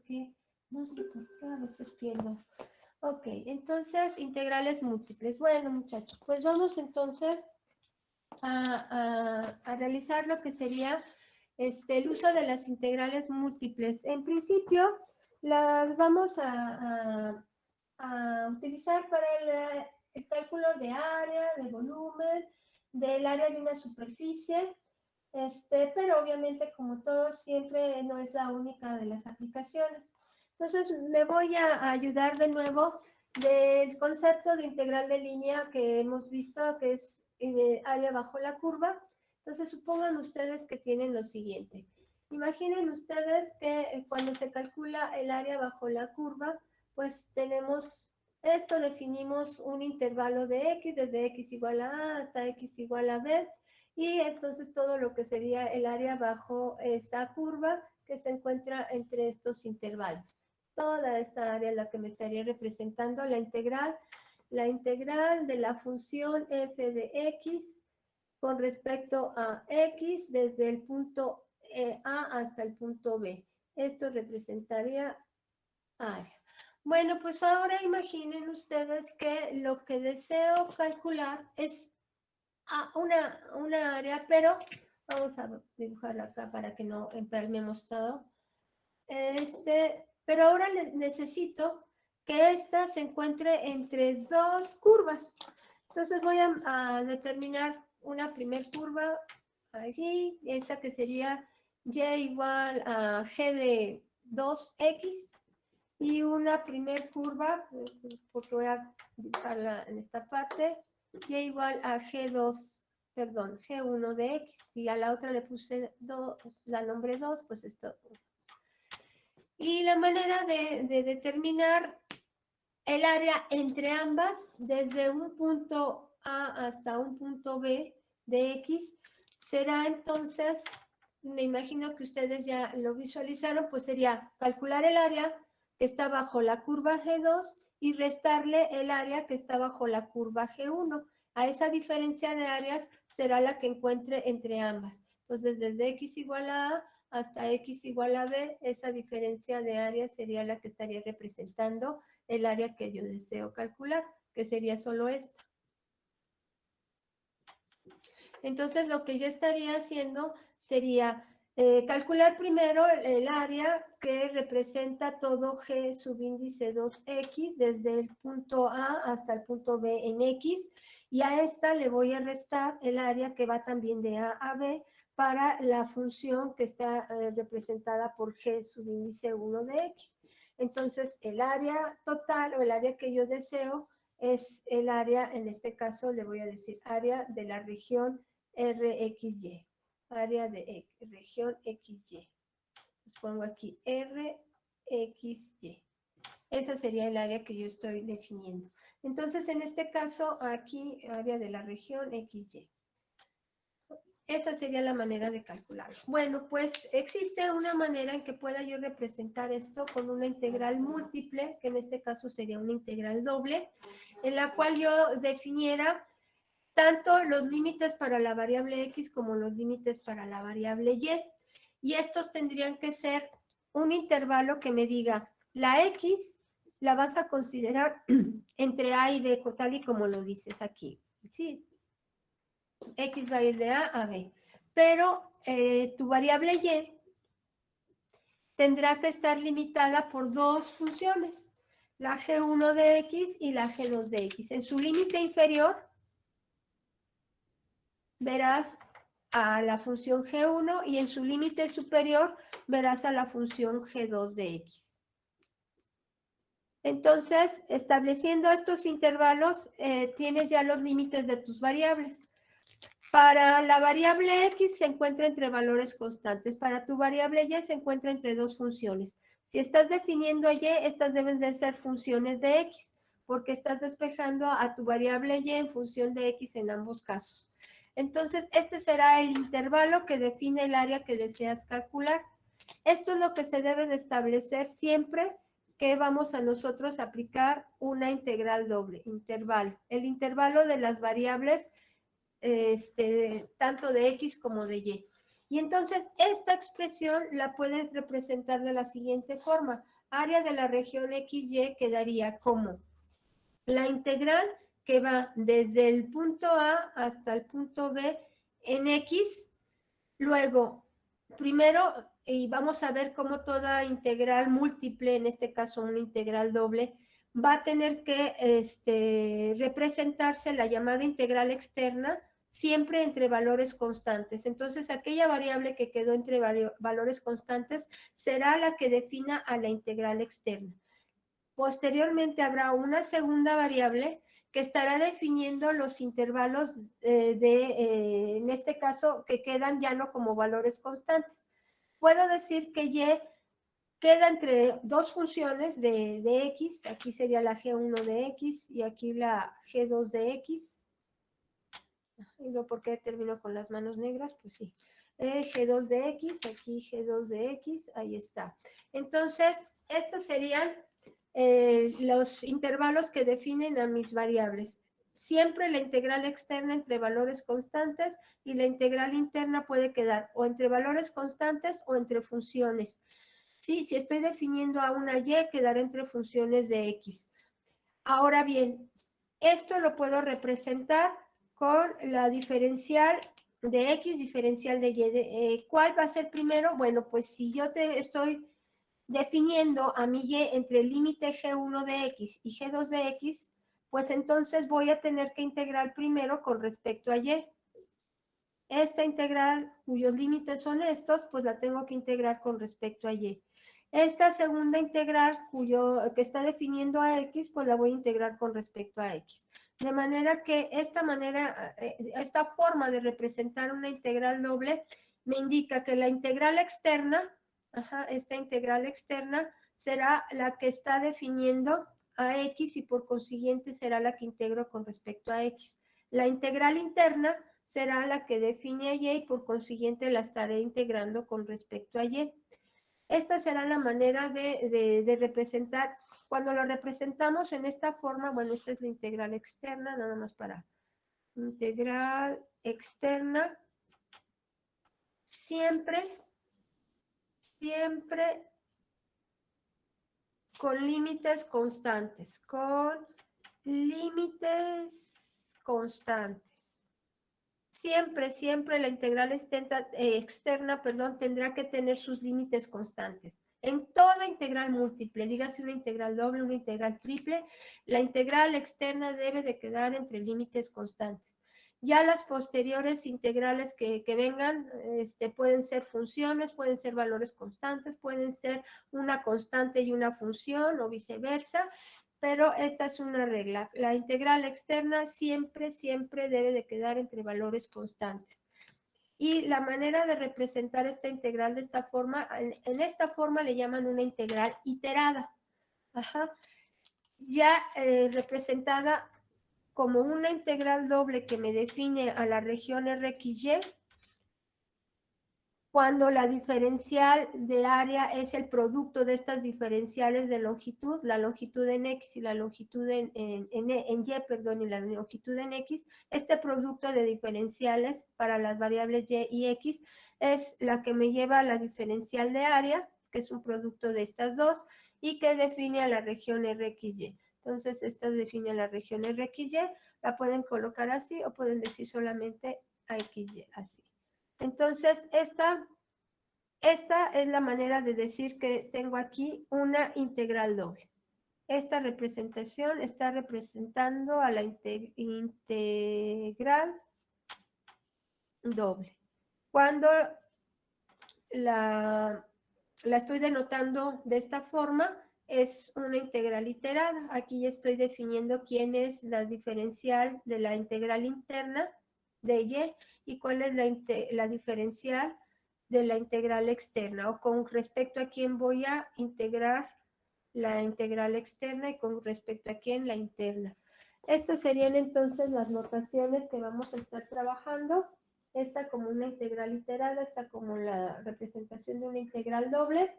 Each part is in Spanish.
porque no sé por qué a veces pierdo. Ok, entonces, integrales múltiples. Bueno, muchachos, pues vamos entonces a realizar lo que sería el uso de las integrales múltiples. En principio, las vamos a utilizar para el cálculo de área, de volumen, del área de una superficie, pero obviamente como todo siempre no es la única de las aplicaciones. Entonces me voy a ayudar de nuevo del concepto de integral de línea que hemos visto, que es área bajo la curva. Entonces supongan ustedes que tienen lo siguiente. Imaginen ustedes que cuando se calcula el área bajo la curva, pues tenemos esto, definimos un intervalo de x, desde x igual a a hasta x igual a b, y entonces todo lo que sería el área bajo esta curva que se encuentra entre estos intervalos. Toda esta área es la que me estaría representando la integral de la función f de x con respecto a x desde el punto A hasta el punto B. Esto representaría área. Bueno, pues ahora imaginen ustedes que lo que deseo calcular es una área, pero vamos a dibujarla acá para que no empalmemos todo. Pero ahora necesito que esta se encuentre entre dos curvas. Entonces voy a determinar una primer curva aquí, esta que sería y igual a g de 2x, y una primer curva, porque voy a dibujarla en esta parte, y igual a G1 de X, y a la otra le puse 2, la nombre 2, pues esto. Y la manera de determinar el área entre ambas, desde un punto A hasta un punto B de X, será entonces, me imagino que ustedes ya lo visualizaron, pues sería calcular el área que está bajo la curva G2 y restarle el área que está bajo la curva G1. A esa diferencia de áreas será la que encuentre entre ambas. Entonces, desde X igual a A hasta X igual a B, esa diferencia de áreas sería la que estaría representando el área que yo deseo calcular, que sería solo esta. Entonces, lo que yo estaría haciendo sería calcular primero el área que representa todo G subíndice 2X desde el punto A hasta el punto B en X, y a esta le voy a restar el área que va también de A a B para la función que está representada por G subíndice 1 de X. Entonces, el área total o el área que yo deseo es el área, en este caso le voy a decir área de la región RXY, área de región XY. Les pongo aquí RXY. Esa sería el área que yo estoy definiendo. Entonces, en este caso, aquí, área de la región XY. Esa sería la manera de calcularlo. Bueno, pues existe una manera en que pueda yo representar esto con una integral múltiple, que en este caso sería una integral doble, en la cual yo definiera tanto los límites para la variable x como los límites para la variable y. Y estos tendrían que ser un intervalo que me diga, la x la vas a considerar entre a y b, tal y como lo dices aquí. Sí, X va a ir de A a B. Pero tu variable Y tendrá que estar limitada por dos funciones, la G1 de X y la G2 de X. En su límite inferior verás a la función G1 y en su límite superior verás a la función G2 de X. Entonces, estableciendo estos intervalos, tienes ya los límites de tus variables. Para la variable x se encuentra entre valores constantes. Para tu variable y se encuentra entre dos funciones. Si estás definiendo y, estas deben de ser funciones de x, porque estás despejando a tu variable y en función de x en ambos casos. Entonces, este será el intervalo que define el área que deseas calcular. Esto es lo que se debe de establecer siempre que vamos a nosotros aplicar una integral doble, intervalo. El intervalo de las variables tanto de X como de Y. Y entonces esta expresión la puedes representar de la siguiente forma. Área de la región XY quedaría como la integral que va desde el punto A hasta el punto B en X. Luego, primero, y vamos a ver cómo toda integral múltiple, en este caso una integral doble, va a tener que representarse la llamada integral externa siempre entre valores constantes. Entonces, aquella variable que quedó entre valores constantes será la que defina a la integral externa. Posteriormente habrá una segunda variable que estará definiendo los intervalos en este caso, que quedan ya no como valores constantes. Puedo decir que Y queda entre dos funciones de X, aquí sería la G1 de X y aquí la G2 de X. ¿Y no por qué termino con las manos negras? Pues sí. G2 de X, aquí G2 de X, ahí está. Entonces, estos serían los intervalos que definen a mis variables. Siempre la integral externa entre valores constantes y la integral interna puede quedar o entre valores constantes o entre funciones. Sí, si estoy definiendo a una Y, quedará entre funciones de X. Ahora bien, esto lo puedo representar con la diferencial de X, diferencial de Y. ¿Cuál va a ser primero? Bueno, pues si yo estoy definiendo a mi Y entre el límite G1 de X y G2 de X, pues entonces voy a tener que integrar primero con respecto a Y. Esta integral, cuyos límites son estos, pues la tengo que integrar con respecto a Y. Esta segunda integral, que está definiendo a X, pues la voy a integrar con respecto a X. De manera que esta forma de representar una integral doble me indica que la integral externa, esta integral externa será la que está definiendo a X y por consiguiente será la que integro con respecto a X. La integral interna será la que define a Y y por consiguiente la estaré integrando con respecto a Y. Esta será la manera de representar. Cuando lo representamos en esta forma, bueno, esta es la integral externa, nada más para integral externa, siempre con límites constantes, Siempre la integral externa, tendrá que tener sus límites constantes. En toda integral múltiple, dígase una integral doble, una integral triple, la integral externa debe de quedar entre límites constantes. Ya las posteriores integrales que vengan pueden ser funciones, pueden ser valores constantes, pueden ser una constante y una función o viceversa, pero esta es una regla. La integral externa siempre debe de quedar entre valores constantes. Y la manera de representar esta integral de esta forma, en esta forma le llaman una integral iterada. Ya representada como una integral doble que me define a la región RXY, cuando la diferencial de área es el producto de estas diferenciales de longitud, la longitud en X y la longitud en Y, y la longitud en X, este producto de diferenciales para las variables Y y X es la que me lleva a la diferencial de área, que es un producto de estas dos, y que define a la región RXY. Entonces, esta define a la región RXY, la pueden colocar así o pueden decir solamente a XY, así. Entonces, esta es la manera de decir que tengo aquí una integral doble. Esta representación está representando a la integral doble. Cuando la estoy denotando de esta forma, es una integral iterada. Aquí ya estoy definiendo quién es la diferencial de la integral interna de Y cuál es la diferencial de la integral externa, o con respecto a quién voy a integrar la integral externa y con respecto a quién la interna. Estas serían entonces las notaciones que vamos a estar trabajando. Esta como una integral iterada, esta como la representación de una integral doble.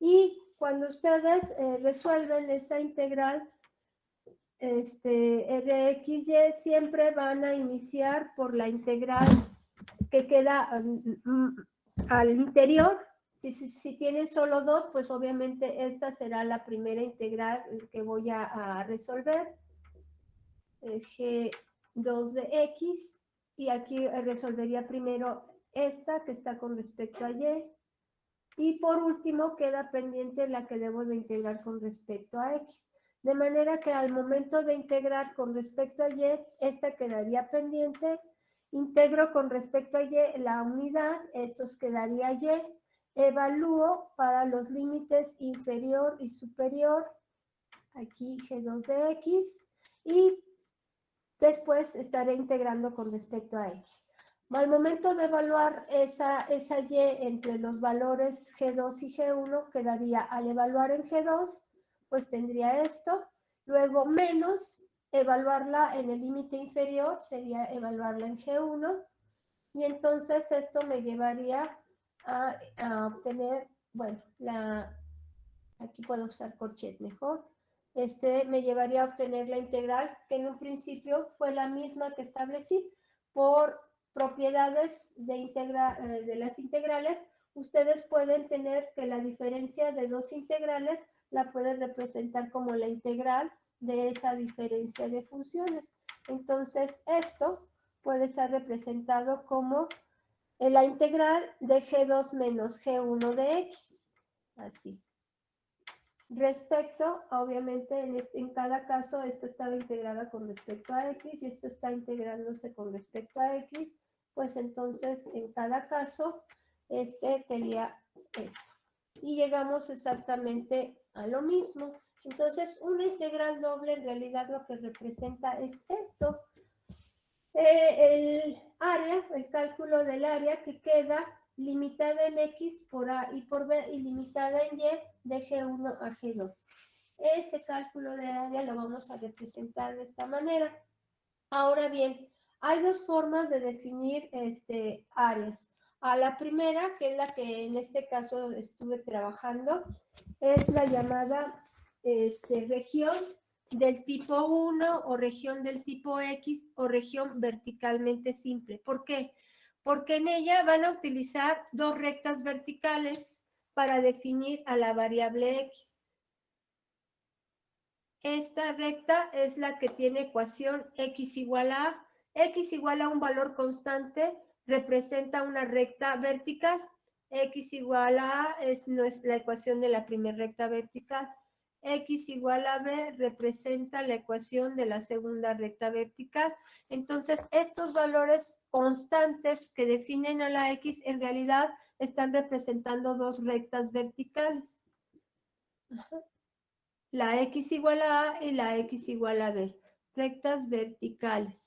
Y cuando ustedes resuelven esa integral RXY, siempre van a iniciar por la integral que queda al interior. Si tienen solo dos, pues obviamente esta será la primera integral que voy a resolver. G2 de X, y aquí resolvería primero esta que está con respecto a Y, y por último queda pendiente la que debo de integrar con respecto a X. De manera que al momento de integrar con respecto a Y, esta quedaría pendiente. Integro con respecto a Y la unidad, esto quedaría Y. Evalúo para los límites inferior y superior, aquí G2 de X, y después estaré integrando con respecto a X. Al momento de evaluar esa Y entre los valores G2 y G1, quedaría, al evaluar en G2, pues tendría esto, luego menos evaluarla en el límite inferior, sería evaluarla en G1, y entonces esto me llevaría a obtener, bueno, aquí puedo usar corchet mejor, me llevaría a obtener la integral, que en un principio fue la misma que establecí. Por propiedades de las integrales, ustedes pueden tener que la diferencia de dos integrales la pueden representar como la integral de esa diferencia de funciones. Entonces, esto puede ser representado como la integral de G2 menos G1 de X, así. Respecto, obviamente, en cada caso, esto estaba integrada con respecto a X y esto está integrándose con respecto a X, pues entonces, en cada caso, sería esto. Y llegamos exactamente a lo mismo. Entonces, una integral doble en realidad lo que representa es esto. El área, el cálculo del área que queda limitada en X por A y por B y limitada en Y de G1 a G2. Ese cálculo de área lo vamos a representar de esta manera. Ahora bien, hay dos formas de definir áreas. A la primera, que es la que en este caso estuve trabajando, es la llamada región del tipo 1 o región del tipo X o región verticalmente simple. ¿Por qué? Porque en ella van a utilizar dos rectas verticales para definir a la variable X. Esta recta es la que tiene ecuación X igual a X igual a un valor constante, representa una recta vertical. X igual a no es la ecuación de la primera recta vertical. X igual a B representa la ecuación de la segunda recta vertical. Entonces, estos valores constantes que definen a la X en realidad están representando dos rectas verticales. La X igual a A y la X igual a B, rectas verticales.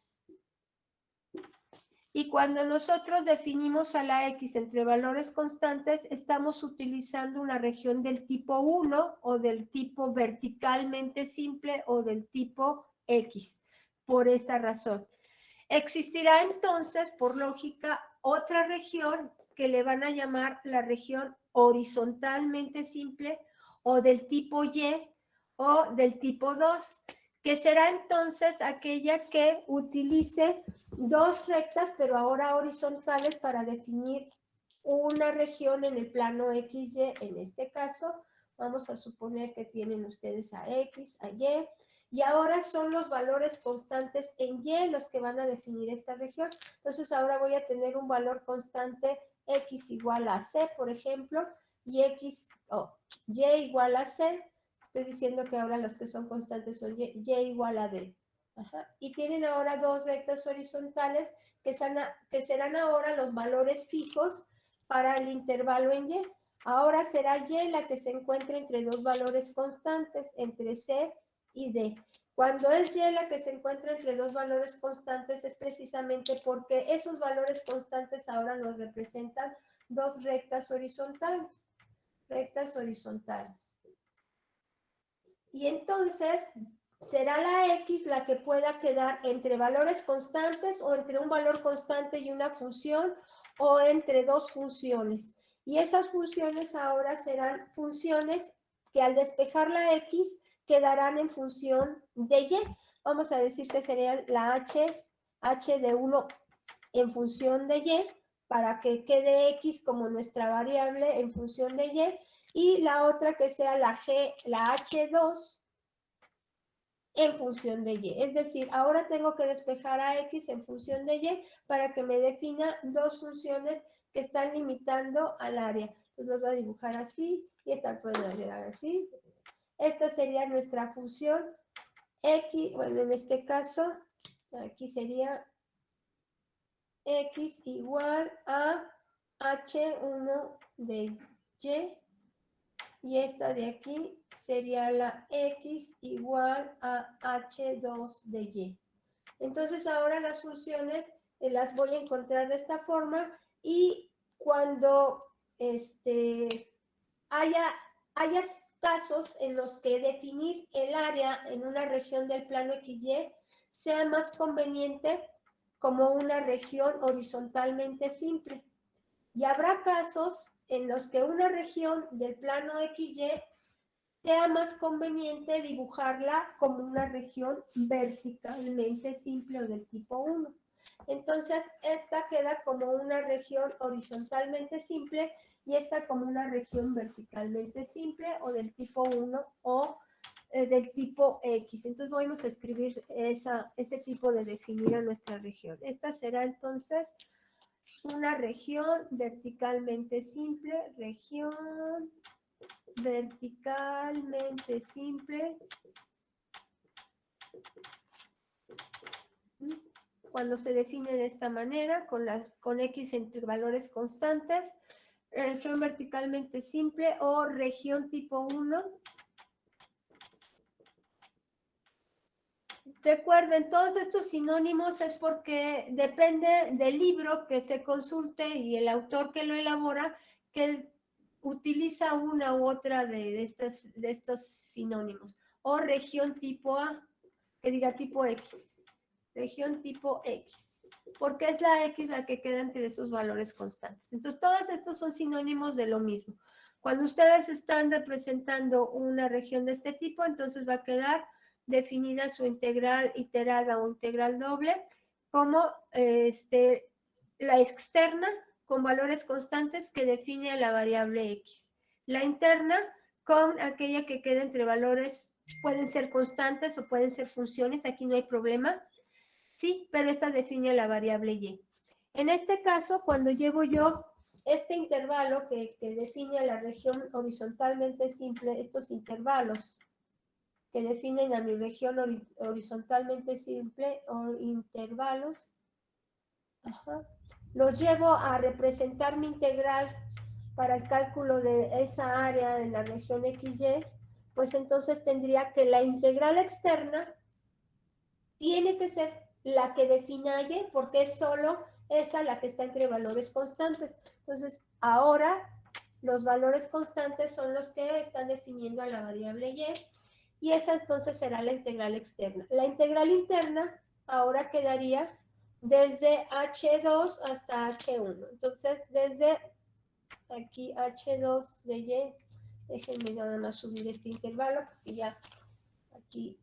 Y cuando nosotros definimos a la X entre valores constantes, estamos utilizando una región del tipo 1 o del tipo verticalmente simple o del tipo X, por esta razón. Existirá entonces, por lógica, otra región que le van a llamar la región horizontalmente simple o del tipo Y o del tipo 2, que será entonces aquella que utilice dos rectas, pero ahora horizontales, para definir una región en el plano XY. En este caso, vamos a suponer que tienen ustedes a X, a Y, y ahora son los valores constantes en Y los que van a definir esta región. Entonces ahora voy a tener un valor constante X igual a C, por ejemplo, y Y igual a C. Estoy diciendo que ahora los que son constantes son Y igual a D. Ajá. Y tienen ahora dos rectas horizontales que serán ahora los valores fijos para el intervalo en Y. Ahora será Y la que se encuentra entre dos valores constantes, entre C y D. Cuando es Y la que se encuentra entre dos valores constantes, es precisamente porque esos valores constantes ahora nos representan dos rectas horizontales. Rectas horizontales. Y entonces será la X la que pueda quedar entre valores constantes o entre un valor constante y una función o entre dos funciones. Y esas funciones ahora serán funciones que al despejar la X quedarán en función de Y. Vamos a decir que sería la H de 1 en función de Y, para que quede X como nuestra variable en función de Y, y la otra que sea la H2 en función de Y. Es decir, ahora tengo que despejar a X en función de Y para que me defina dos funciones que están limitando al área. Entonces los voy a dibujar así y esta puede llegar así. Esta sería nuestra función X, bueno, en este caso, aquí sería X igual a H1 de y esta de aquí sería la X igual a H2 de Y. Entonces ahora las funciones las voy a encontrar de esta forma y cuando haya casos en los que definir el área en una región del plano XY sea más conveniente como una región horizontalmente simple. Y habrá casos en los que una región del plano XY sea más conveniente dibujarla como una región verticalmente simple o del tipo 1. Entonces, esta queda como una región horizontalmente simple y esta como una región verticalmente simple o del tipo 1 o del tipo X. Entonces, vamos a escribir ese tipo de definir a nuestra región. Esta será entonces una región verticalmente simple, región verticalmente simple, cuando se define de esta manera, con X entre valores constantes, región verticalmente simple o región tipo 1. Recuerden, todos estos sinónimos es porque depende del libro que se consulte y el autor que lo elabora, que utiliza una u otra de estos sinónimos. O región tipo A, que diga tipo X. Región tipo X. Porque es la X la que queda entre esos valores constantes. Entonces, todos estos son sinónimos de lo mismo. Cuando ustedes están representando una región de este tipo, entonces va a quedar definida su integral iterada o integral doble como la externa con valores constantes que define a la variable X. La interna con aquella que queda entre valores, pueden ser constantes o pueden ser funciones, aquí no hay problema, sí, pero esta define a la variable Y. En este caso, cuando llevo yo este intervalo que define a la región horizontalmente simple, estos intervalos que definen a mi región horizontalmente simple o intervalos, los llevo a representar mi integral para el cálculo de esa área en la región XY, pues entonces tendría que la integral externa tiene que ser la que defina Y, porque es solo esa la que está entre valores constantes. Entonces, ahora los valores constantes son los que están definiendo a la variable Y, y esa entonces será la integral externa. La integral interna ahora quedaría desde H2 hasta H1. Entonces, desde aquí H2 de Y, déjenme nada más subir este intervalo, porque ya aquí.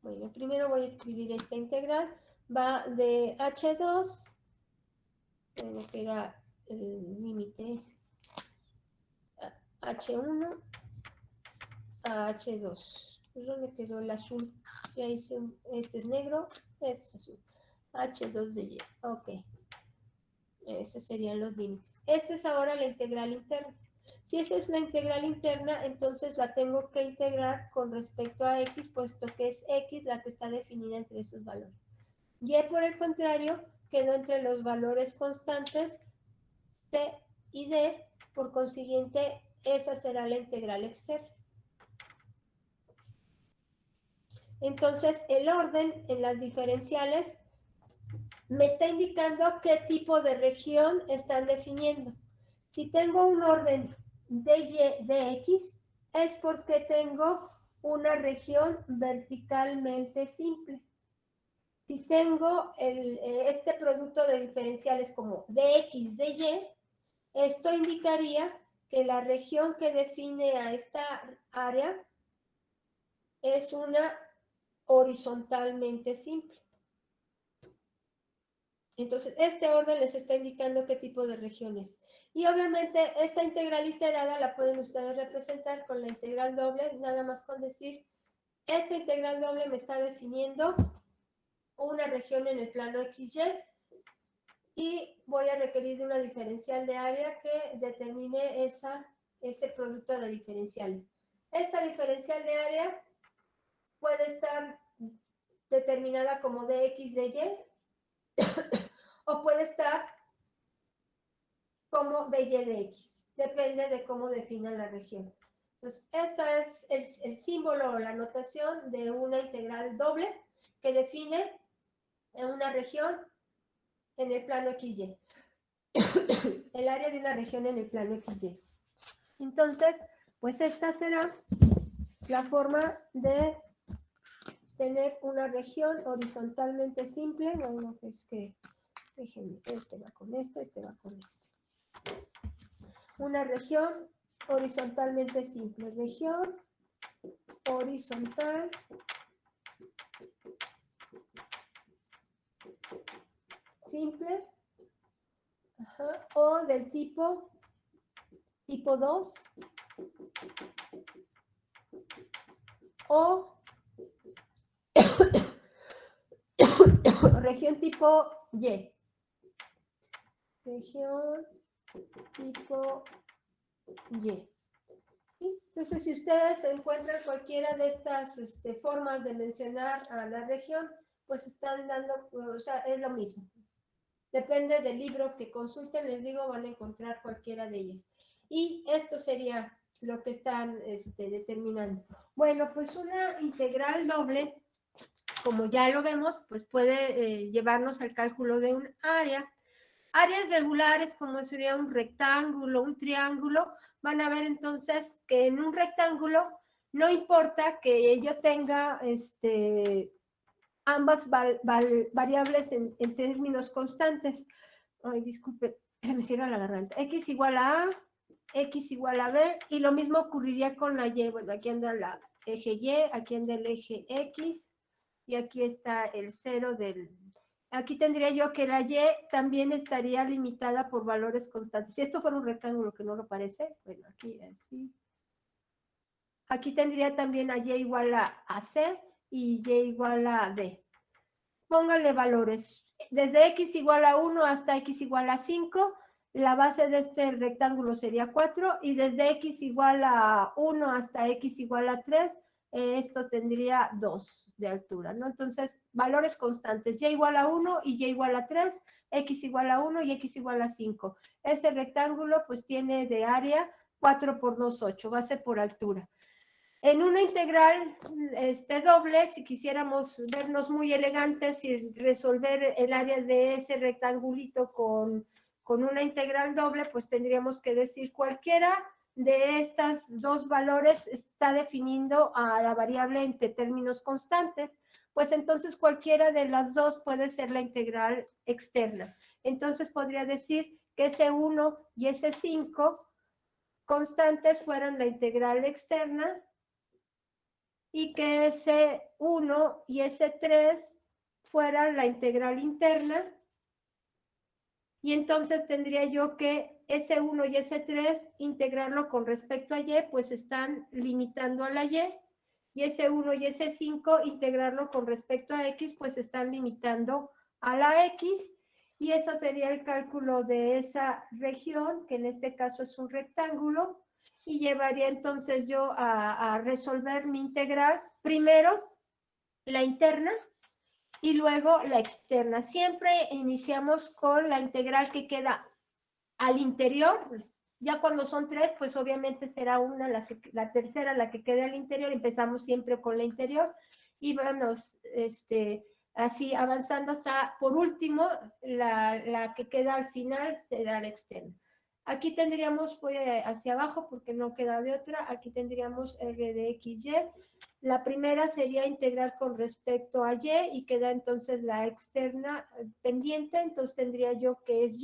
Bueno, primero voy a escribir esta integral. Va de H2, bueno, que era el límite H1 a H2. ¿Dónde quedó el azul? Ya hice este es negro, este es azul. H2 de Y. Ok. Esos serían los límites. Esta es ahora la integral interna. Si esa es la integral interna, entonces la tengo que integrar con respecto a X, puesto que es X la que está definida entre esos valores. Y por el contrario, quedó entre los valores constantes C y D, por consiguiente, esa será la integral externa. Entonces, el orden en las diferenciales me está indicando qué tipo de región están definiendo. Si tengo un orden de Y de X, es porque tengo una región verticalmente simple. Si tengo este producto de diferenciales como dx de Y, esto indicaría que la región que define a esta área es una horizontalmente simple. Entonces, este orden les está indicando qué tipo de región es. Y obviamente esta integral iterada la pueden ustedes representar con la integral doble, nada más con decir, esta integral doble me está definiendo una región en el plano XY y voy a requerir de una diferencial de área que determine ese producto de diferenciales. Esta diferencial de área puede estar determinada como dx de y o puede estar como de y de x. Depende de cómo definan la región. Entonces, esta es el símbolo o la notación de una integral doble que define una región en el plano XY. El área de una región en el plano XY. Entonces, pues esta será la forma de tener una región horizontalmente simple. Bueno, es que, déjenme, este va con este va con este. Una región horizontalmente simple. Región horizontal simple. Ajá, o del tipo 2 o región tipo Y. Región tipo Y. ¿Sí? Entonces, si ustedes encuentran cualquiera de estas formas de mencionar a la región, pues están dando, o sea, es lo mismo. Depende del libro que consulten, les digo, van a encontrar cualquiera de ellas. Y esto sería lo que están determinando. Bueno, pues una integral doble, como ya lo vemos, pues puede llevarnos al cálculo de un área. Áreas regulares, como sería un rectángulo, un triángulo, van a ver entonces que en un rectángulo no importa que yo tenga ambas variables en términos constantes. Ay, disculpe, se me cierra la garganta. X igual a A, X igual a B, y lo mismo ocurriría con la Y. Bueno, aquí anda la eje Y, aquí anda el eje X, y aquí está el 0 del... Aquí tendría yo que la Y también estaría limitada por valores constantes. Si esto fuera un rectángulo que no lo parece, bueno, aquí así. Aquí tendría también a Y igual a C y Y igual a D. Pónganle valores. Desde X igual a 1 hasta X igual a 5, la base de este rectángulo sería 4, y desde X igual a 1 hasta X igual a 3, esto tendría 2 de altura, ¿no? Entonces, valores constantes, Y igual a 1 y Y igual a 3, X igual a 1 y X igual a 5. Ese rectángulo pues tiene de área 4 por 2, 8, base por altura. En una integral doble, si quisiéramos vernos muy elegantes y resolver el área de ese rectangulito con una integral doble, pues tendríamos que decir cualquiera de estas dos valores está definiendo a la variable entre términos constantes, pues entonces cualquiera de las dos puede ser la integral externa. Entonces podría decir que ese 1 y ese 5 constantes fueran la integral externa, y que ese 1 y ese 3 fueran la integral interna, y entonces tendría yo que ese 1 y ese 3 integrarlo con respecto a Y, pues están limitando a la y ese 1 y ese 5 integrarlo con respecto a X, pues están limitando a la X, y ese sería el cálculo de esa región, que en este caso es un rectángulo, y llevaría entonces yo a resolver mi integral, primero la interna y luego la externa. Siempre iniciamos con la integral que queda al interior. Ya cuando son tres, pues obviamente será una, la tercera la que quede al interior. Empezamos siempre con la interior y vamos así avanzando hasta, por último, la que queda al final será la externa. Aquí tendríamos, voy hacia abajo porque no queda de otra, aquí tendríamos R de XY. La primera sería integrar con respecto a Y y queda entonces la externa pendiente, entonces tendría yo que es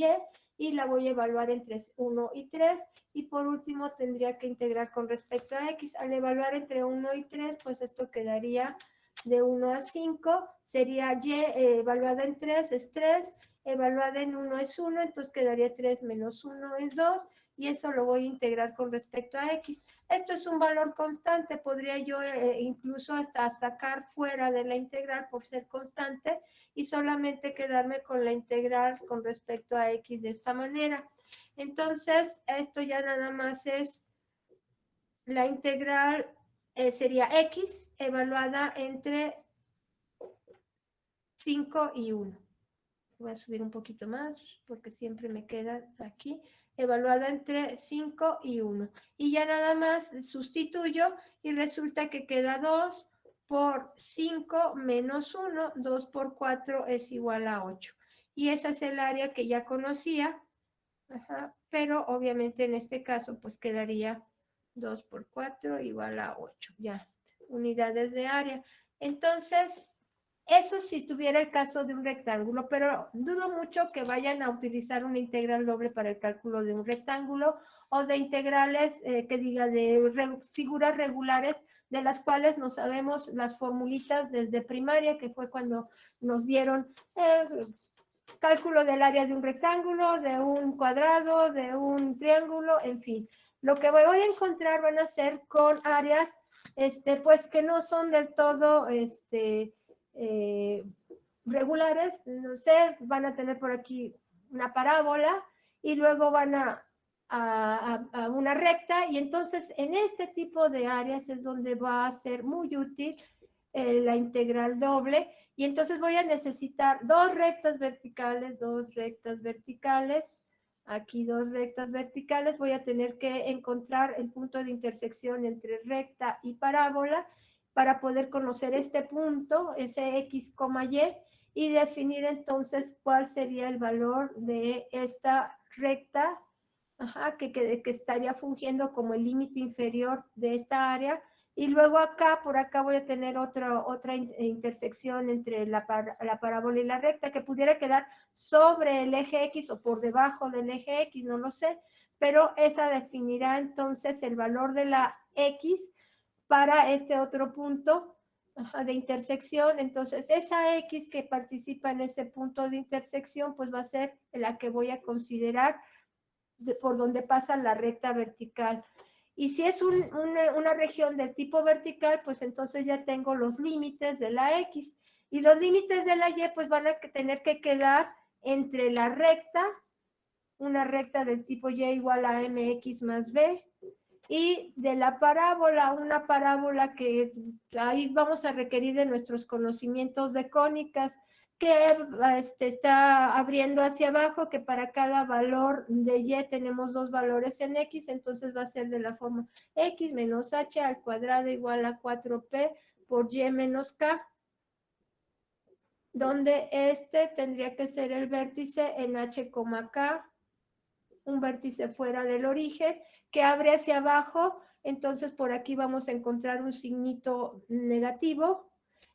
y la voy a evaluar entre 1 y 3, y por último tendría que integrar con respecto a X. Al evaluar entre 1 y 3, pues esto quedaría de 1 a 5, sería Y evaluada en 3, es 3, evaluada en 1 es 1, entonces quedaría 3 menos 1 es 2, y eso lo voy a integrar con respecto a x. Esto es un valor constante, podría yo incluso hasta sacar fuera de la integral por ser constante y solamente quedarme con la integral con respecto a x de esta manera. Entonces, esto ya nada más es la integral, sería x evaluada entre 5 y 1. Voy a subir un poquito más porque siempre me queda aquí, evaluada entre 5 y 1. Y ya nada más sustituyo y resulta que queda 2 por 5 menos 1, 2 por 4 es igual a 8. Y esa es el área que ya conocía, pero obviamente en este caso pues quedaría 2 por 4 igual a 8, ya, unidades de área. Entonces, eso si tuviera el caso de un rectángulo, pero dudo mucho que vayan a utilizar una integral doble para el cálculo de un rectángulo o de integrales que diga de figuras regulares, de las cuales no sabemos las formulitas desde primaria, que fue cuando nos dieron cálculo del área de un rectángulo, de un cuadrado, de un triángulo, en fin. Lo que voy a encontrar van a ser con áreas, pues que no son del todo, regulares, no sé, van a tener por aquí una parábola y luego van a una recta, y entonces en este tipo de áreas es donde va a ser muy útil la integral doble, y entonces voy a necesitar dos rectas verticales, aquí dos rectas verticales, voy a tener que encontrar el punto de intersección entre recta y parábola para poder conocer este punto, ese x, y definir entonces cuál sería el valor de esta recta, que estaría fungiendo como el límite inferior de esta área. Y luego acá, por acá voy a tener otra intersección entre la parábola y la recta, que pudiera quedar sobre el eje X o por debajo del eje X, no lo sé, pero esa definirá entonces el valor de la X para este otro punto de intersección. Entonces, esa X que participa en ese punto de intersección, pues va a ser la que voy a considerar por donde pasa la recta vertical. Y si es una región del tipo vertical, pues entonces ya tengo los límites de la X. Y los límites de la Y, pues van a tener que quedar entre la recta, una recta del tipo Y igual a mx más b, y de la parábola, una parábola que ahí vamos a requerir de nuestros conocimientos de cónicas, que está abriendo hacia abajo, que para cada valor de y tenemos dos valores en x, entonces va a ser de la forma x menos h al cuadrado igual a 4p por y menos k, donde tendría que ser el vértice en h, k, un vértice fuera del origen, que abre hacia abajo. Entonces por aquí vamos a encontrar un signito negativo,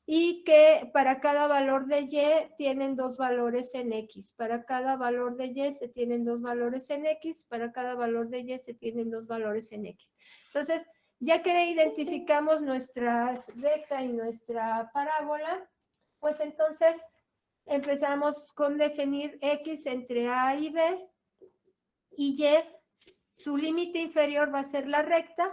y que para cada valor de y tienen dos valores en x. Para cada valor de y se tienen dos valores en x, para cada valor de y se tienen dos valores en x. Entonces, ya que identificamos nuestra recta y nuestra parábola, pues entonces empezamos con definir x entre a y b, y y, su límite inferior va a ser la recta,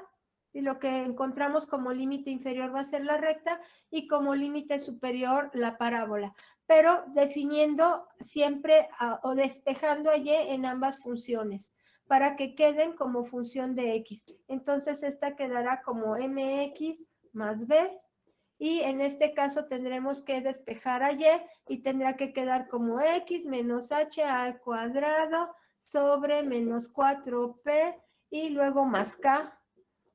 y lo que encontramos como límite inferior va a ser la recta, y como límite superior la parábola, pero definiendo siempre o despejando a y en ambas funciones, para que queden como función de x. Entonces esta quedará como mx más b, y en este caso tendremos que despejar a y tendrá que quedar como x menos h al cuadrado sobre menos 4p y luego más k.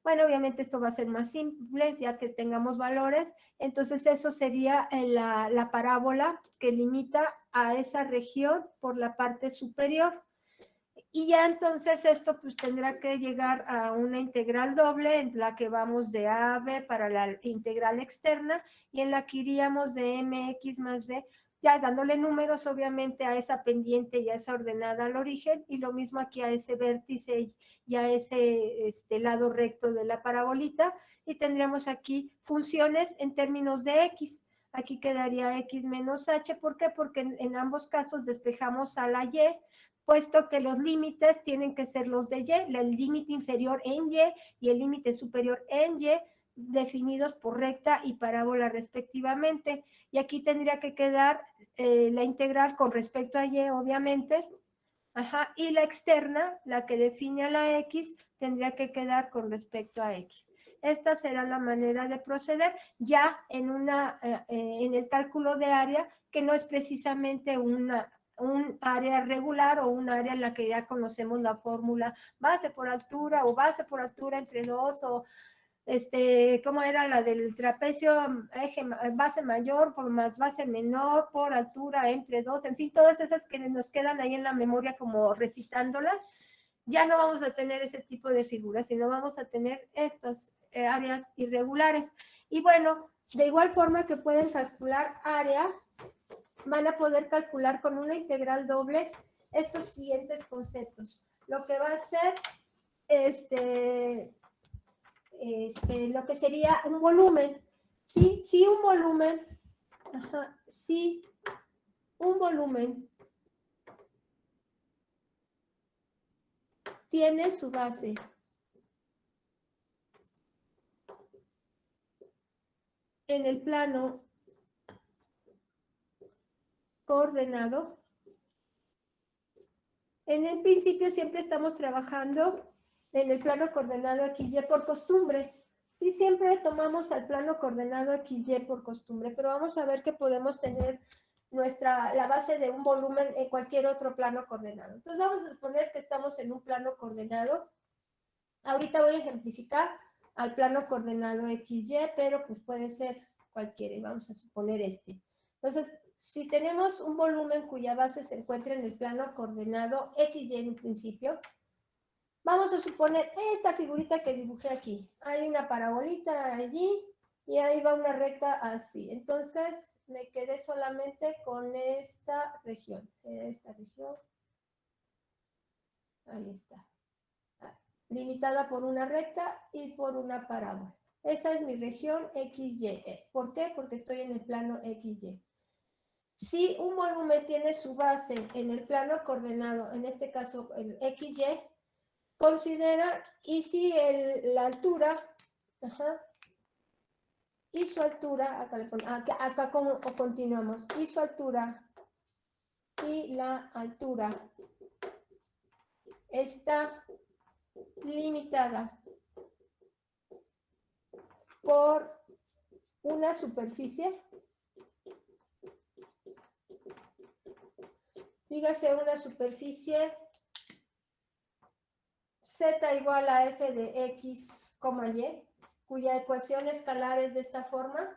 Bueno, obviamente esto va a ser más simple ya que tengamos valores. Entonces eso sería la parábola que limita a esa región por la parte superior. Y ya entonces esto pues tendrá que llegar a una integral doble en la que vamos de a a b para la integral externa, y en la que iríamos de mx más b, ya dándole números obviamente a esa pendiente y a esa ordenada al origen, y lo mismo aquí a ese vértice y a ese lado recto de la parabolita, y tendríamos aquí funciones en términos de x. Aquí quedaría x menos h. ¿Por qué? Porque en ambos casos despejamos a la y, puesto que los límites tienen que ser los de y, el límite inferior en y y el límite superior en y, definidos por recta y parábola respectivamente. Y aquí tendría que quedar la integral con respecto a y, obviamente. Ajá, y la externa, la que define a la x, tendría que quedar con respecto a x. Esta será la manera de proceder ya en el cálculo de área, que no es precisamente un área regular o un área en la que ya conocemos la fórmula base por altura o base por altura entre dos o ¿cómo era la del trapecio? Base mayor por más base menor por altura entre dos, en fin, todas esas que nos quedan ahí en la memoria como recitándolas, ya no vamos a tener ese tipo de figuras, sino vamos a tener estas áreas irregulares. Y bueno, de igual forma que pueden calcular área, van a poder calcular con una integral doble estos siguientes conceptos. Lo que va a ser lo que sería un volumen. Sí, un volumen, sí, un volumen tiene su base en el plano coordenado. En el principio siempre estamos trabajando en el plano coordenado XY por costumbre. Sí, siempre tomamos al plano coordenado XY por costumbre, pero vamos a ver que podemos tener la base de un volumen en cualquier otro plano coordenado. Entonces vamos a suponer que estamos en un plano coordenado. Ahorita voy a ejemplificar al plano coordenado XY, pero pues puede ser cualquiera, y vamos a suponer este. Entonces, si tenemos un volumen cuya base se encuentra en el plano coordenado XY en un principio, vamos a suponer esta figurita que dibujé aquí. Hay una parabolita allí y ahí va una recta así. Entonces, me quedé solamente con esta región. Ahí está. Limitada por una recta y por una parábola. Esa es mi región XY. ¿Por qué? Porque estoy en el plano XY. Si un volumen tiene su base en el plano coordenado, en este caso el XY, considera, y si la altura, y su altura, acá como continuamos, y su altura, y la altura está limitada por una superficie, dígase una superficie z igual a f de x, y, cuya ecuación escalar es de esta forma.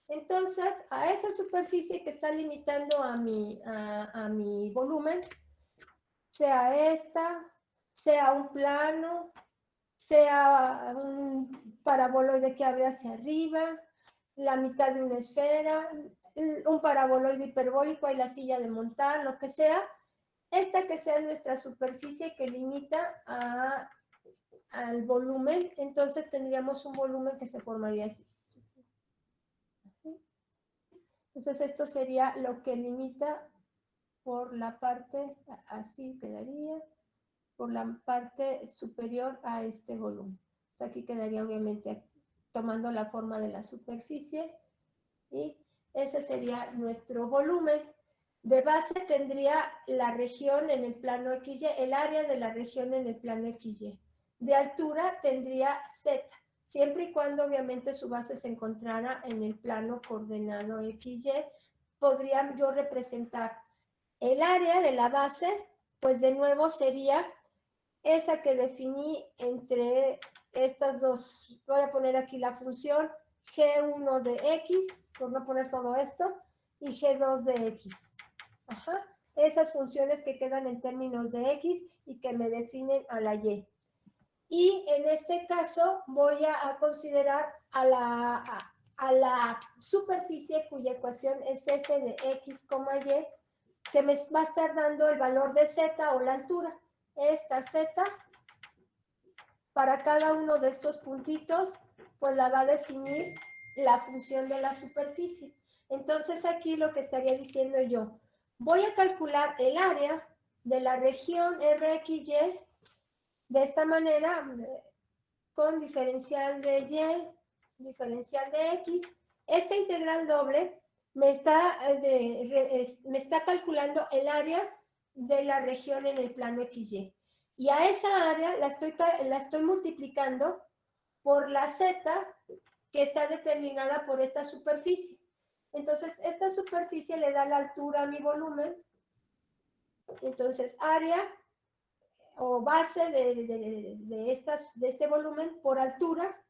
Entonces, a esa superficie que está limitando a mi volumen, sea esta, sea un plano, sea un paraboloide que abre hacia arriba, la mitad de una esfera, un paraboloide hiperbólico y la silla de montar, lo que sea, esta que sea nuestra superficie que limita al volumen, entonces tendríamos un volumen que se formaría así. Entonces esto sería lo que limita por la parte, así quedaría, por la parte superior a este volumen. Aquí quedaría obviamente tomando la forma de la superficie y ese sería nuestro volumen. De base tendría la región en el plano XY, el área de la región en el plano XY. De altura tendría Z, siempre y cuando obviamente su base se encontrara en el plano coordenado XY, podría yo representar el área de la base, pues de nuevo sería esa que definí entre estas dos. Voy a poner aquí la función G1 de X, por no poner todo esto, y G2 de X. Esas funciones que quedan en términos de X y que me definen a la Y. Y en este caso voy a considerar a la superficie cuya ecuación es f de x, y, que me va a estar dando el valor de z o la altura. Esta z, para cada uno de estos puntitos, pues la va a definir la función de la superficie. Entonces aquí lo que estaría diciendo yo, voy a calcular el área de la región RXY de esta manera, con diferencial de Y, diferencial de X. Esta integral doble me está calculando el área de la región en el plano XY. Y a esa área la estoy multiplicando por la Z que está determinada por esta superficie. Entonces, esta superficie le da la altura a mi volumen. Entonces, área o base de este volumen por altura,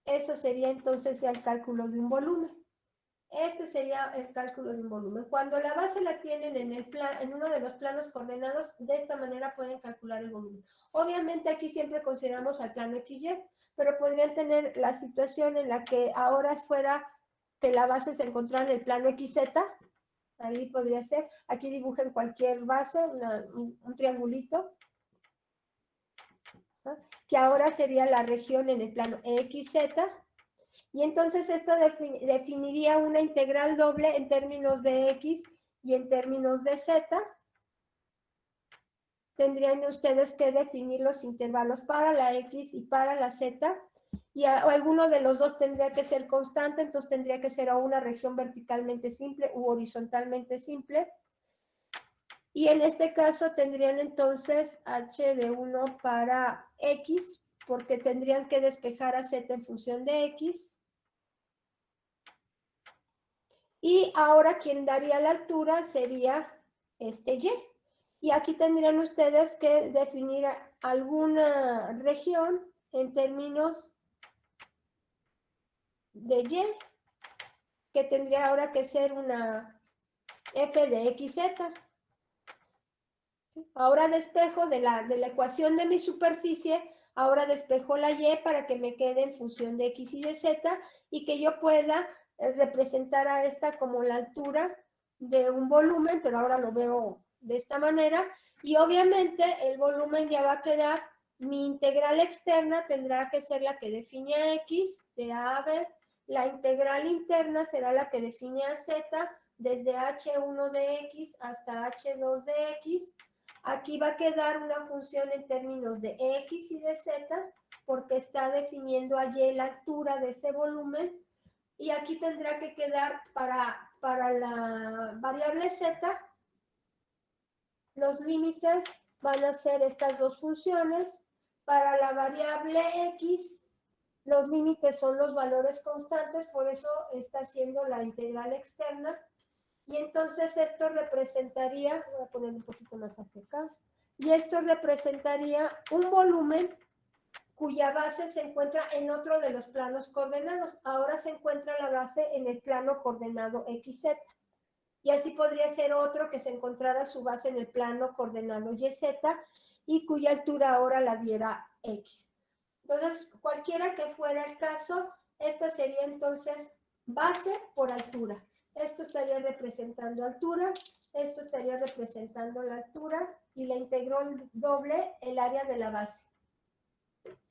eso sería entonces el cálculo de un volumen. Este sería el cálculo de un volumen. Cuando la base la tienen en uno de los planos coordenados, de esta manera pueden calcular el volumen. Obviamente aquí siempre consideramos al plano XY, pero podrían tener la situación en la que ahora fuera que la base se encontrara en el plano XZ, ahí podría ser. Aquí dibujen cualquier base, un triangulito, ¿no? Que ahora sería la región en el plano XZ. Y entonces esto definiría una integral doble en términos de X y en términos de Z. Tendrían ustedes que definir los intervalos para la X y para la Z. Y alguno de los dos tendría que ser constante, entonces tendría que ser o una región verticalmente simple u horizontalmente simple. Y en este caso tendrían entonces h de 1 para X, porque tendrían que despejar a Z en función de X. Y ahora quien daría la altura sería este Y. Y aquí tendrían ustedes que definir alguna región en términos de Y, que tendría ahora que ser una f de XZ. Ahora despejo de la ecuación de mi superficie, ahora despejo la Y para que me quede en función de X y de Z y que yo pueda representar a esta como la altura de un volumen, pero ahora lo veo de esta manera. Y obviamente el volumen ya va a quedar, mi integral externa tendrá que ser la que define a X de A a B, la integral interna será la que define a Z desde H1 de X hasta H2 de X. Aquí va a quedar una función en términos de X y de Z, porque está definiendo a Y la altura de ese volumen. Y aquí tendrá que quedar para la variable Z, los límites van a ser estas dos funciones. Para la variable X, los límites son los valores constantes, por eso está haciendo la integral externa. Y entonces esto representaría, voy a poner un poquito más hacia acá, y esto representaría un volumen cuya base se encuentra en otro de los planos coordenados. Ahora se encuentra la base en el plano coordenado XZ. Y así podría ser otro que se encontrara su base en el plano coordenado YZ y cuya altura ahora la diera X. Entonces, cualquiera que fuera el caso, esta sería entonces base por altura. Esto estaría representando altura, esto estaría representando la altura y la integral doble el área de la base.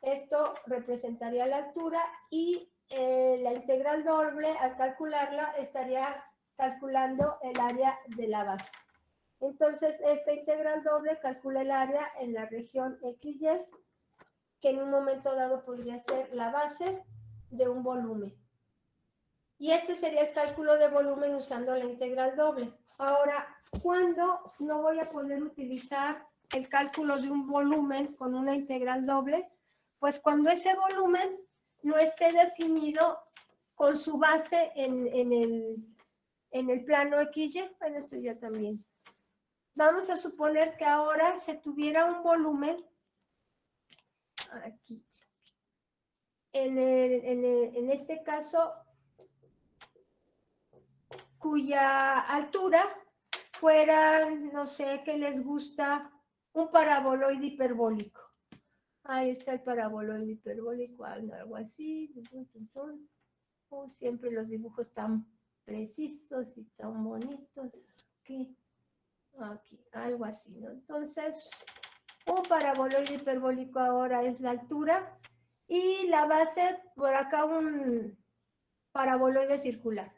Esto representaría la altura y la integral doble, al calcularla, estaría calculando el área de la base. Entonces, esta integral doble calcula el área en la región XY, que en un momento dado podría ser la base de un volumen. Y este sería el cálculo de volumen usando la integral doble. Ahora, ¿cuándo no voy a poder utilizar el cálculo de un volumen con una integral doble? Pues cuando ese volumen no esté definido con su base en el plano XY. Bueno, esto ya también. Vamos a suponer que ahora se tuviera un volumen aquí. En este caso, cuya altura fuera, no sé, ¿qué les gusta? Un paraboloide hiperbólico. Ahí está el paraboloide hiperbólico, algo así. Siempre los dibujos tan precisos y tan bonitos. Aquí, algo así, ¿no? Entonces, un paraboloide hiperbólico ahora es la altura y la base, por acá un paraboloide circular.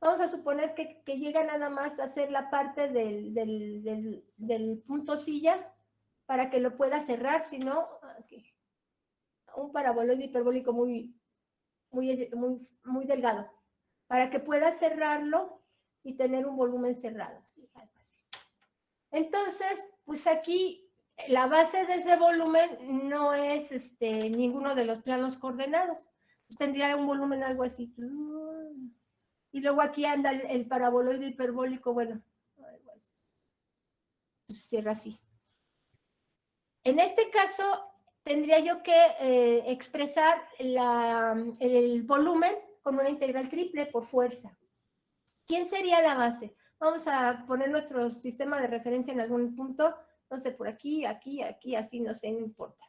Vamos a suponer que llega nada más a ser la parte del punto silla para que lo pueda cerrar, si no, okay, un paraboloide hiperbólico muy delgado, para que pueda cerrarlo y tener un volumen cerrado. Entonces, pues aquí la base de ese volumen no es ninguno de los planos coordenados. Pues tendría un volumen algo así. Y luego aquí anda el paraboloide hiperbólico, bueno, pues cierra así. En este caso, tendría yo que expresar el volumen con una integral triple por fuerza. ¿Quién sería la base? Vamos a poner nuestro sistema de referencia en algún punto, no sé, por aquí, aquí, aquí, así, no sé, no importa.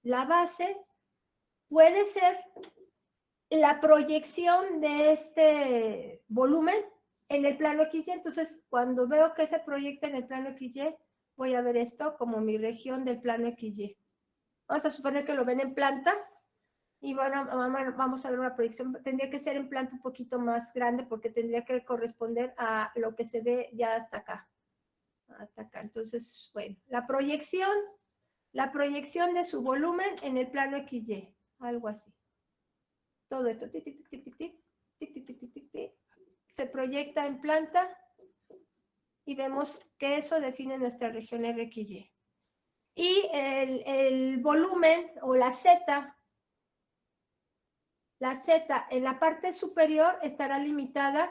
La base puede ser la proyección de este volumen en el plano XY. Entonces, cuando veo que se proyecta en el plano XY, voy a ver esto como mi región del plano XY. Vamos a suponer que lo ven en planta y bueno, vamos a ver una proyección. Tendría que ser en planta un poquito más grande porque tendría que corresponder a lo que se ve ya hasta acá. Hasta acá. Entonces, bueno, la proyección de su volumen en el plano XY, algo así. Todo esto, tic, tic, tic, tic, tic, tic, tic, tic, tic, tic, tic, se proyecta en planta y vemos que eso define nuestra región RXY. Y el volumen o la Z en la parte superior estará limitada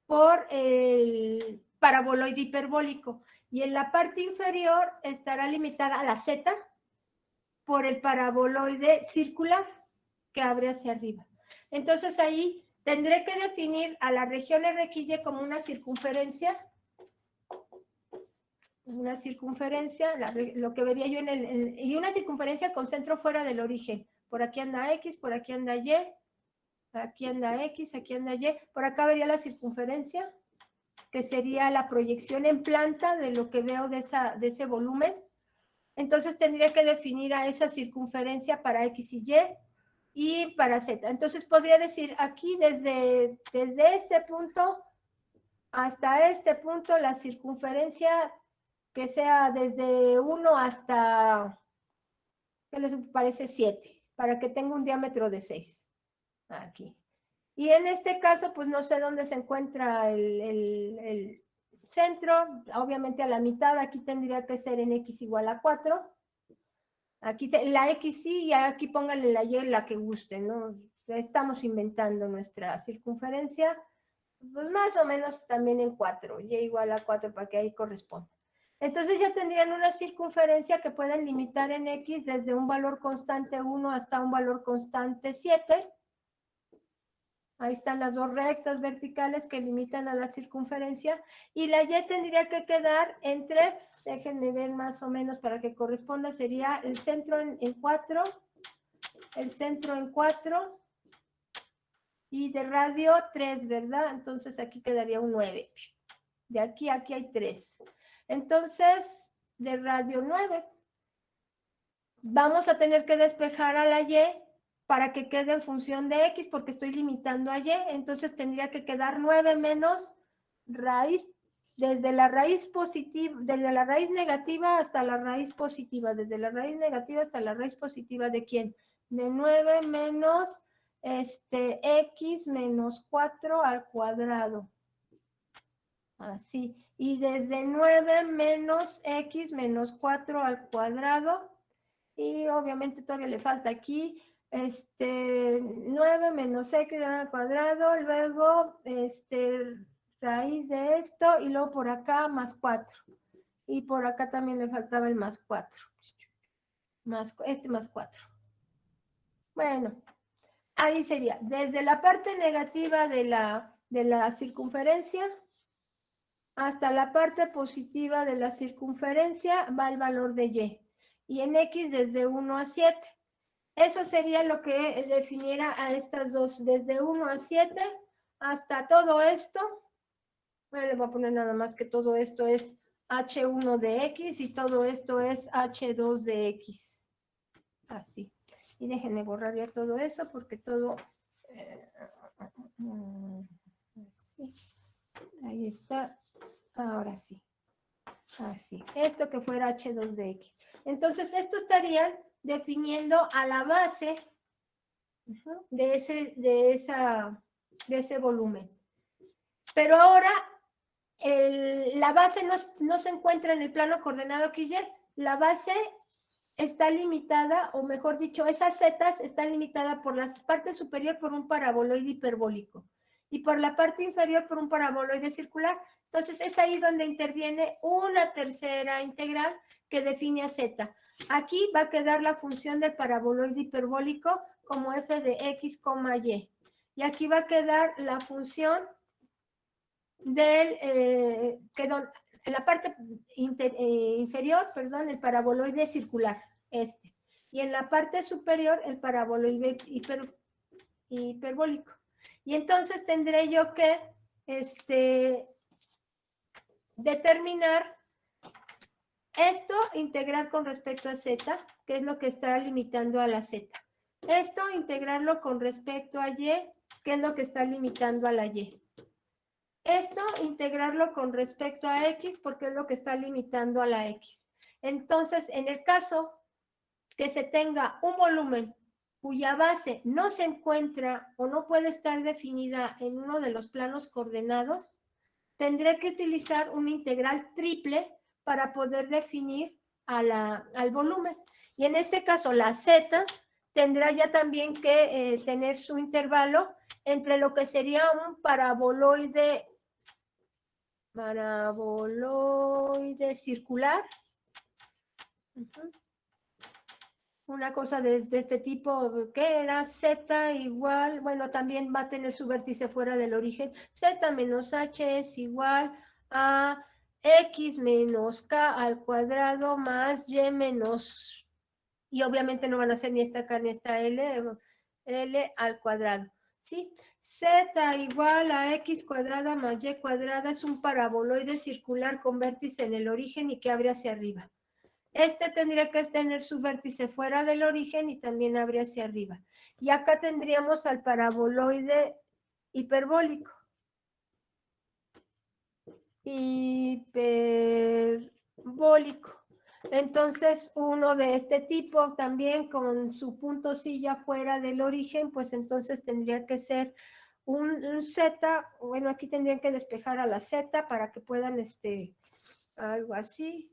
por el paraboloide hiperbólico y en la parte inferior estará limitada a la Z por el paraboloide circular que abre hacia arriba. Entonces ahí tendré que definir a la región RXY como una circunferencia, lo que vería yo y una circunferencia con centro fuera del origen. Por aquí anda X, por aquí anda Y, aquí anda X, aquí anda Y. Por acá vería la circunferencia, que sería la proyección en planta de lo que veo de ese volumen. Entonces tendría que definir a esa circunferencia para X y Y para Z. Entonces podría decir aquí desde este punto hasta este punto la circunferencia que sea desde 1 hasta, ¿qué les parece? 7, para que tenga un diámetro de 6. Aquí. Y en este caso, pues no sé dónde se encuentra el centro, obviamente a la mitad, aquí tendría que ser en X igual a 4. Aquí la X sí, y aquí pónganle la Y la que guste, ¿no? Estamos inventando nuestra circunferencia, pues más o menos también en 4, Y igual a 4 para que ahí corresponda. Entonces ya tendrían una circunferencia que pueden limitar en X desde un valor constante 1 hasta un valor constante 7. Ahí están las dos rectas verticales que limitan a la circunferencia. Y la Y tendría que quedar entre, déjenme ver más o menos para que corresponda, sería el centro en 4, el centro en 4 y de radio 3, ¿verdad? Entonces aquí quedaría un 9. De aquí a aquí hay 3. Entonces, de radio 9, vamos a tener que despejar a la Y para que quede en función de X, porque estoy limitando a Y, entonces tendría que quedar 9 menos raíz, desde la raíz positiva, desde la raíz negativa hasta la raíz positiva, desde la raíz negativa hasta la raíz positiva ¿de quién? De 9 menos X menos 4 al cuadrado. Así, y desde 9 menos X menos 4 al cuadrado, y obviamente todavía le falta aquí, 9 menos X al cuadrado, luego, raíz de esto, y luego por acá más 4. Y por acá también le faltaba el más 4. Más 4. Bueno, ahí sería, desde la parte negativa de la circunferencia hasta la parte positiva de la circunferencia va el valor de Y. Y en X desde 1 a 7. Eso sería lo que definiera a estas dos, desde 1 a 7 hasta todo esto. Bueno, le voy a poner nada más que todo esto es H1 de X y todo esto es H2 de X. Así. Y déjenme borrar ya todo eso porque todo... Sí. Ahí está. Ahora sí. Así. Esto que fuera H2 de X. Entonces, esto estarían definiendo a la base de ese volumen. Pero ahora la base no se encuentra en el plano coordenado XY. La base está limitada, o mejor dicho, esas zetas están limitadas por la parte superior por un paraboloide hiperbólico y por la parte inferior por un paraboloide circular. Entonces es ahí donde interviene una tercera integral que define a z. Aquí va a quedar la función del paraboloide hiperbólico como f de x, y. Y aquí va a quedar la función del, en la parte inferior, perdón, el paraboloide circular, este. Y en la parte superior, el paraboloide hiperbólico. Y entonces tendré yo que determinar esto, integrar con respecto a z, que es lo que está limitando a la z. Esto, integrarlo con respecto a y, que es lo que está limitando a la y. Esto, integrarlo con respecto a x, porque es lo que está limitando a la x. Entonces, en el caso que se tenga un volumen cuya base no se encuentra o no puede estar definida en uno de los planos coordenados, tendré que utilizar una integral triple para poder definir al volumen. Y en este caso, la z tendrá ya también que tener su intervalo entre lo que sería un paraboloide circular. Una cosa de este tipo, que era z igual, bueno, también va a tener su vértice fuera del origen, z menos h es igual a x menos k al cuadrado más y menos, y obviamente no van a ser ni esta k ni esta l al cuadrado, ¿sí? Z igual a x cuadrada más y cuadrada es un paraboloide circular con vértice en el origen y que abre hacia arriba. Este tendría que tener su vértice fuera del origen y también abre hacia arriba. Y acá tendríamos al paraboloide hiperbólico. Hiperbólico. Entonces, uno de este tipo también con su punto silla fuera del origen, pues entonces tendría que ser un z, bueno, aquí tendrían que despejar a la z para que puedan, algo así.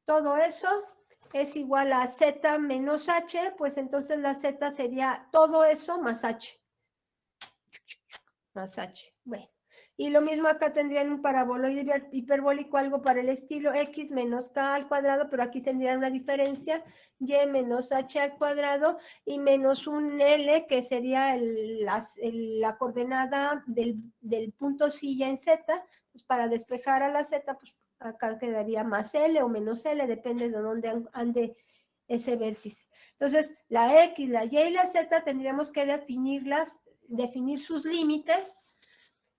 Todo eso es igual a z menos h, pues entonces la z sería todo eso más h. Más h. Bueno. Y lo mismo acá tendrían un paraboloide hiperbólico, algo para el estilo x menos k al cuadrado, pero aquí tendrían una diferencia, y menos h al cuadrado y menos un l, que sería la coordenada del punto silla en z. Pues para despejar a la z, pues acá quedaría más L o menos L, depende de dónde ande ese vértice. Entonces, la X, la Y y la Z tendríamos que definir sus límites,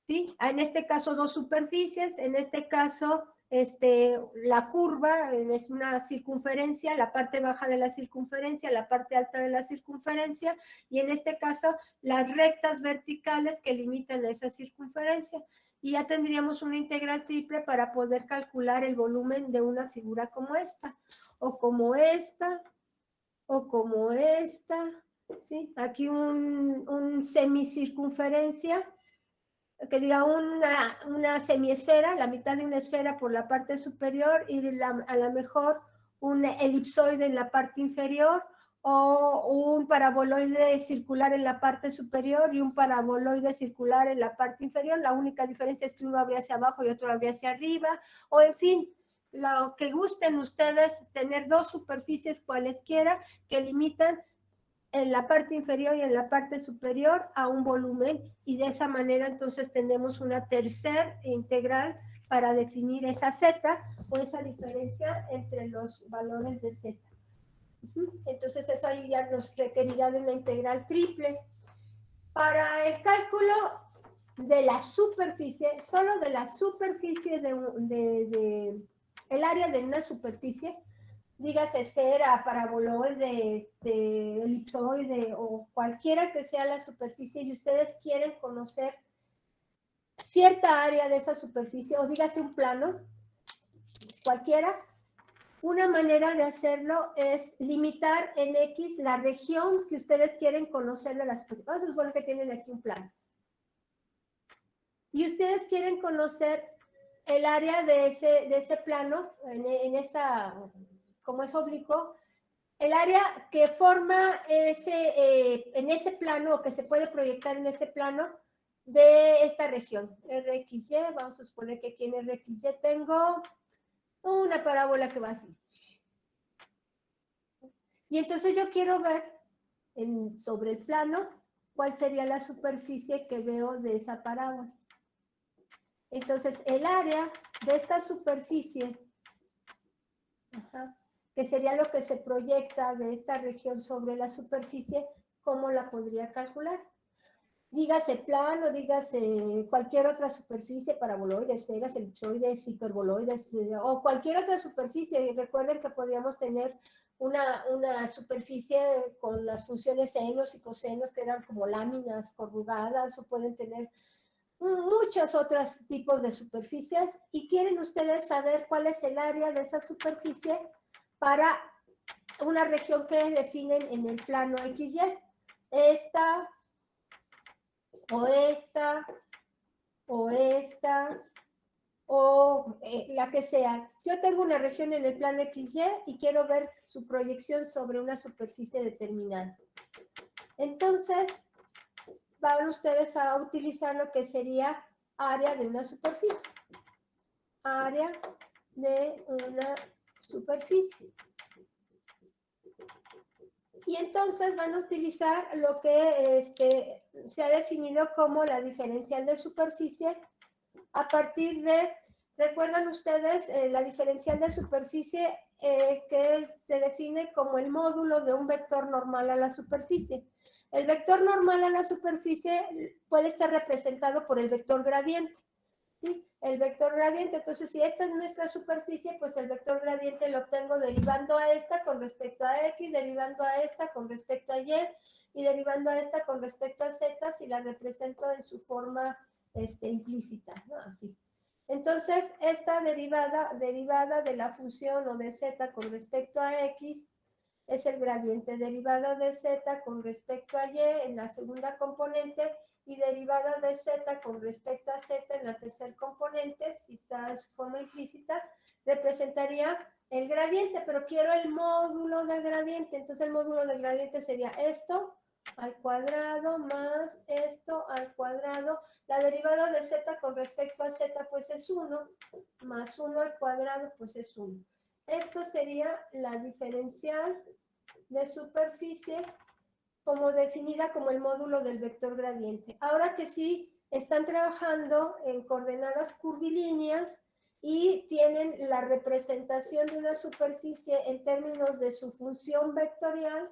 ¿sí? En este caso, dos superficies, en este caso, la curva es una circunferencia, la parte baja de la circunferencia, la parte alta de la circunferencia, y en este caso, las rectas verticales que limitan a esa circunferencia. Y ya tendríamos una integral triple para poder calcular el volumen de una figura como esta, o como esta, o como esta, ¿sí? Aquí un semicircunferencia, que diga una semiesfera, la mitad de una esfera por la parte superior y a lo mejor un elipsoide en la parte inferior, o un paraboloide circular en la parte superior y un paraboloide circular en la parte inferior. La única diferencia es que uno abría hacia abajo y otro abría hacia arriba, o en fin, lo que gusten ustedes, tener dos superficies cualesquiera que limitan en la parte inferior y en la parte superior a un volumen, y de esa manera entonces tenemos una tercera integral para definir esa z o esa diferencia entre los valores de z. Entonces eso ahí ya nos requerirá de una integral triple. Para el cálculo de la superficie, solo de la superficie el área de una superficie, digas esfera, paraboloide, elipsoide o cualquiera que sea la superficie, y ustedes quieren conocer cierta área de esa superficie, o dígase un plano, cualquiera, una manera de hacerlo es limitar en X la región que ustedes quieren conocer de la superficie. Vamos a suponer que tienen aquí un plano. Y ustedes quieren conocer el área de ese plano, en esa, como es oblicuo, el área que forma en ese plano, o que se puede proyectar en ese plano, de esta región, RXY. Vamos a suponer que aquí en RXY tengo una parábola que va así. Y entonces yo quiero ver sobre el plano cuál sería la superficie que veo de esa parábola. Entonces, el área de esta superficie, que sería lo que se proyecta de esta región sobre la superficie, ¿cómo la podría calcular? Dígase plano, dígase cualquier otra superficie, paraboloides, esferas, elipsoides, hiperboloides, o cualquier otra superficie. Y recuerden que podíamos tener una superficie con las funciones senos y cosenos, que eran como láminas corrugadas, o pueden tener muchos otros tipos de superficies. Y quieren ustedes saber cuál es el área de esa superficie para una región que definen en el plano XY. Esta, o esta, o esta, o la que sea. Yo tengo una región en el plano XY y quiero ver su proyección sobre una superficie determinada. Entonces, van ustedes a utilizar lo que sería área de una superficie. Área de una superficie. Y entonces van a utilizar lo que se ha definido como la diferencial de superficie a partir de, ¿recuerdan ustedes la diferencial de superficie que se define como el módulo de un vector normal a la superficie? El vector normal a la superficie puede estar representado por el vector gradiente. ¿Sí? El vector gradiente, entonces si esta es nuestra superficie, pues el vector gradiente lo obtengo derivando a esta con respecto a X, derivando a esta con respecto a Y, y derivando a esta con respecto a Z, si la represento en su forma implícita, ¿no? Así. Entonces, esta derivada de la función o de Z con respecto a X es el gradiente, derivada de Z con respecto a Y en la segunda componente, y derivada de Z con respecto a Z en la tercera componente, si está en su forma implícita, representaría el gradiente, pero quiero el módulo del gradiente. Entonces el módulo del gradiente sería esto al cuadrado más esto al cuadrado. La derivada de Z con respecto a Z pues es 1, más 1 al cuadrado pues es 1. Esto sería la diferencial de superficie como definida como el módulo del vector gradiente. Ahora que sí están trabajando en coordenadas curvilíneas y tienen la representación de una superficie en términos de su función vectorial,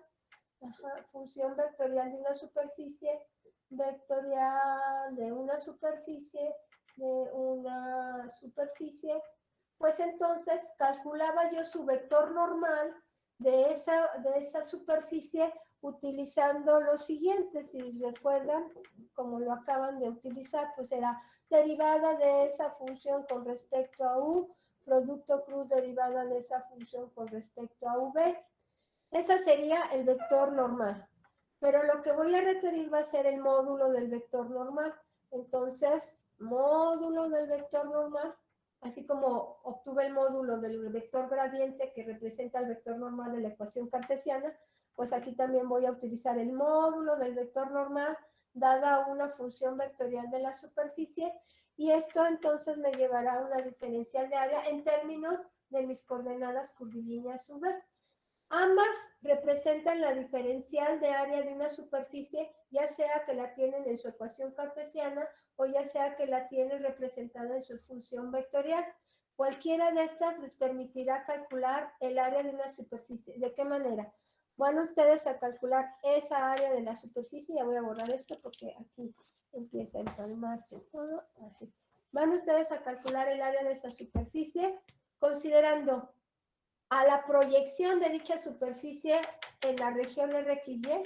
función vectorial de una superficie, vectorial de una superficie, pues entonces calculaba yo su vector normal de esa superficie utilizando lo siguiente. Si recuerdan, como lo acaban de utilizar, pues era derivada de esa función con respecto a U, producto cruz derivada de esa función con respecto a V. Esa sería el vector normal. Pero lo que voy a requerir va a ser el módulo del vector normal. Entonces, módulo del vector normal, así como obtuve el módulo del vector gradiente que representa el vector normal de la ecuación cartesiana, pues aquí también voy a utilizar el módulo del vector normal dada una función vectorial de la superficie, y esto entonces me llevará a una diferencial de área en términos de mis coordenadas curvilíneas V. Ambas representan la diferencial de área de una superficie, ya sea que la tienen en su ecuación cartesiana o ya sea que la tienen representada en su función vectorial. Cualquiera de estas les permitirá calcular el área de una superficie. ¿De qué manera? Van ustedes a calcular esa área de la superficie. Ya voy a borrar esto porque aquí empieza a empalmarse todo. Así. Van ustedes a calcular el área de esa superficie considerando a la proyección de dicha superficie en la región RXY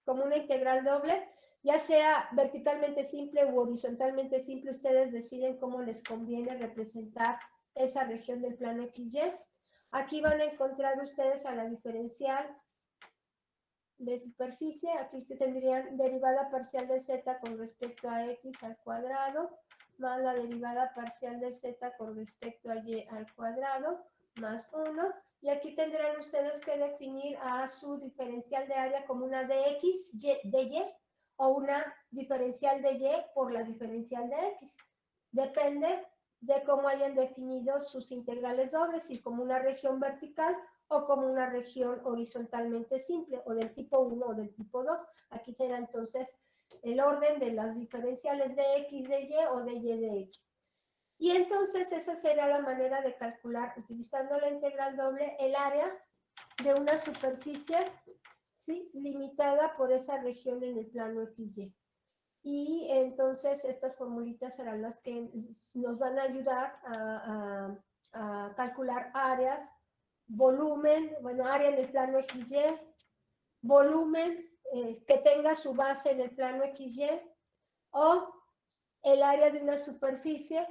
como una integral doble, ya sea verticalmente simple u horizontalmente simple, ustedes deciden cómo les conviene representar esa región del plano XY. Aquí van a encontrar ustedes a la diferencial de superficie, aquí que tendrían derivada parcial de z con respecto a x al cuadrado, más la derivada parcial de z con respecto a y al cuadrado, más 1, y aquí tendrán ustedes que definir a su diferencial de área como una de x de y, o una diferencial de y por la diferencial de x. Depende de cómo hayan definido sus integrales dobles, si como una región vertical o como una región horizontalmente simple, o del tipo 1 o del tipo 2. Aquí será entonces el orden de las diferenciales de x de y o de y de x. Y entonces esa será la manera de calcular, utilizando la integral doble, el área de una superficie, ¿sí?, limitada por esa región en el plano XY. Y entonces estas formulitas serán las que nos van a ayudar a calcular áreas, volumen, bueno, área en el plano XY, volumen que tenga su base en el plano XY, o el área de una superficie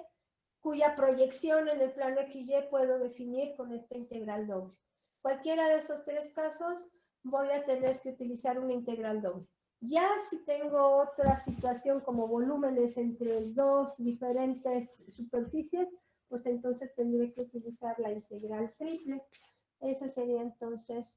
cuya proyección en el plano XY puedo definir con esta integral doble. Cualquiera de esos tres casos voy a tener que utilizar una integral doble. Ya si tengo otra situación como volúmenes entre dos diferentes superficies, pues entonces tendré que utilizar la integral triple. Ese sería entonces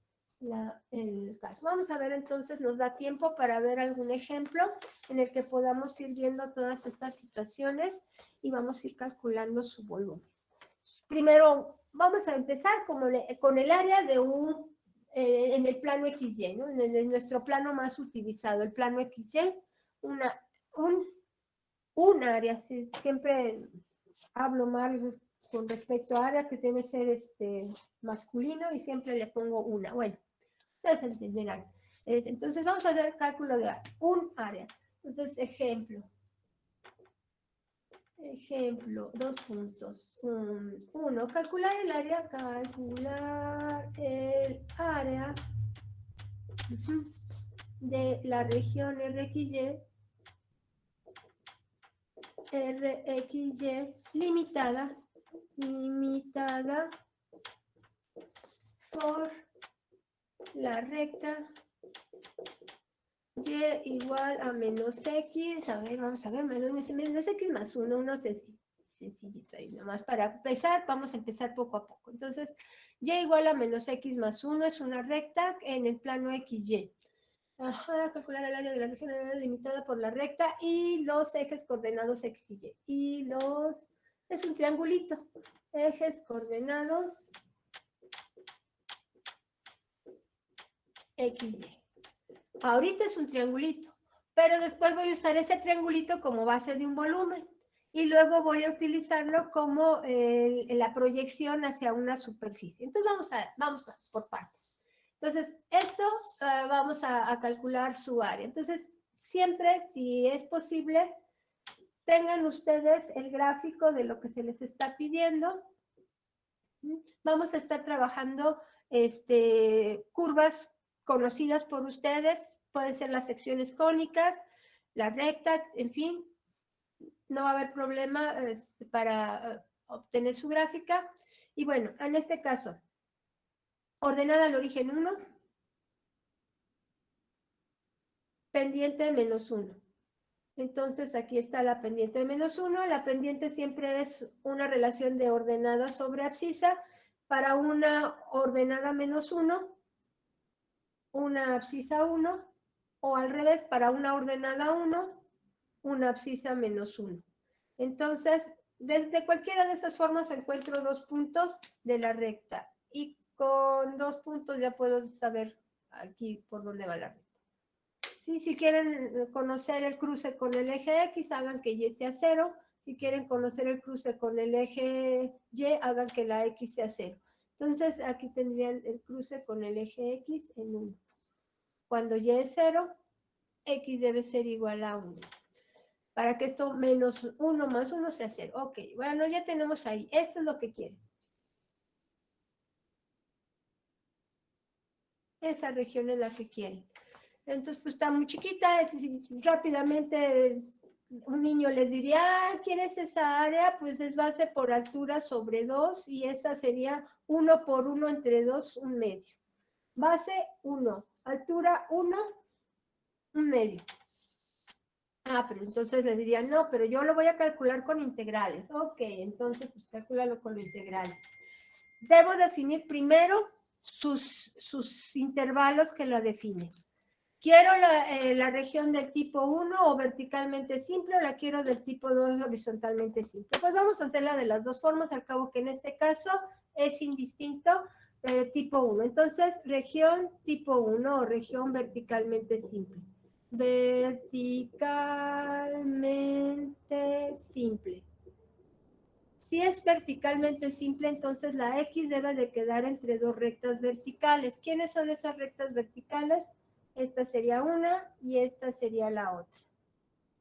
el caso. Vamos a ver entonces, nos da tiempo para ver algún ejemplo en el que podamos ir viendo todas estas situaciones y vamos a ir calculando su volumen. Primero, vamos a empezar con el área de en el plano XY, ¿no? En nuestro plano más utilizado, el plano XY, un área, siempre hablo mal con respecto a área, que debe ser masculino, y siempre le pongo una. Bueno, ustedes entenderán. Entonces vamos a hacer cálculo de un área. Entonces, ejemplo, dos puntos. Uno, calcular el área de la región RXY limitada por la recta y igual a menos x, a ver, vamos a ver, menos x más 1, uno sencillito ahí, nomás para empezar, vamos a empezar poco a poco. Entonces, y igual a menos x más 1 es una recta en el plano XY. Ajá, calcular el área de la región limitada por la recta y los ejes coordenados x y y. Es un triangulito, ejes coordenados x y. Ahorita es un triangulito, pero después voy a usar ese triangulito como base de un volumen y luego voy a utilizarlo como la proyección hacia una superficie. Entonces vamos por partes. Entonces, esto vamos a calcular su área. Entonces, siempre, si es posible, tengan ustedes el gráfico de lo que se les está pidiendo. Vamos a estar trabajando curvas conocidas por ustedes, pueden ser las secciones cónicas, la recta, en fin, no va a haber problema para obtener su gráfica. Y bueno, en este caso, ordenada al origen 1, pendiente menos 1. Entonces aquí está la pendiente de menos 1. La pendiente siempre es una relación de ordenada sobre abscisa. Para una ordenada menos 1, una abscisa 1, o al revés, para una ordenada 1, una abscisa menos 1. Entonces, desde cualquiera de esas formas encuentro dos puntos de la recta. Y con dos puntos ya puedo saber aquí por dónde va la recta. Sí, si quieren conocer el cruce con el eje X, hagan que Y sea 0. Si quieren conocer el cruce con el eje Y, hagan que la X sea 0. Entonces, aquí tendrían el cruce con el eje X en 1. Cuando Y es 0, X debe ser igual a 1. Para que esto menos 1 más 1 sea 0. Ok, bueno, ya tenemos ahí. Esto es lo que quieren. Esa región es la que quieren. Entonces, pues está muy chiquita, rápidamente un niño les diría, ¿quieres esa área? Pues es base por altura sobre 2 y esa sería 1 por 1 entre 2, un medio. Base 1, altura 1, un medio. Pero entonces le diría, no, pero yo lo voy a calcular con integrales. Ok, entonces pues calcúlalo con integrales. Debo definir primero sus intervalos que la definen. ¿Quiero la región del tipo 1 o verticalmente simple o la quiero del tipo 2 horizontalmente simple? Pues vamos a hacerla de las dos formas, al cabo que en este caso es indistinto tipo 1. Entonces, región tipo 1 o región verticalmente simple. Verticalmente simple. Si es verticalmente simple, entonces la X debe de quedar entre dos rectas verticales. ¿Quiénes son esas rectas verticales? Esta sería una y esta sería la otra.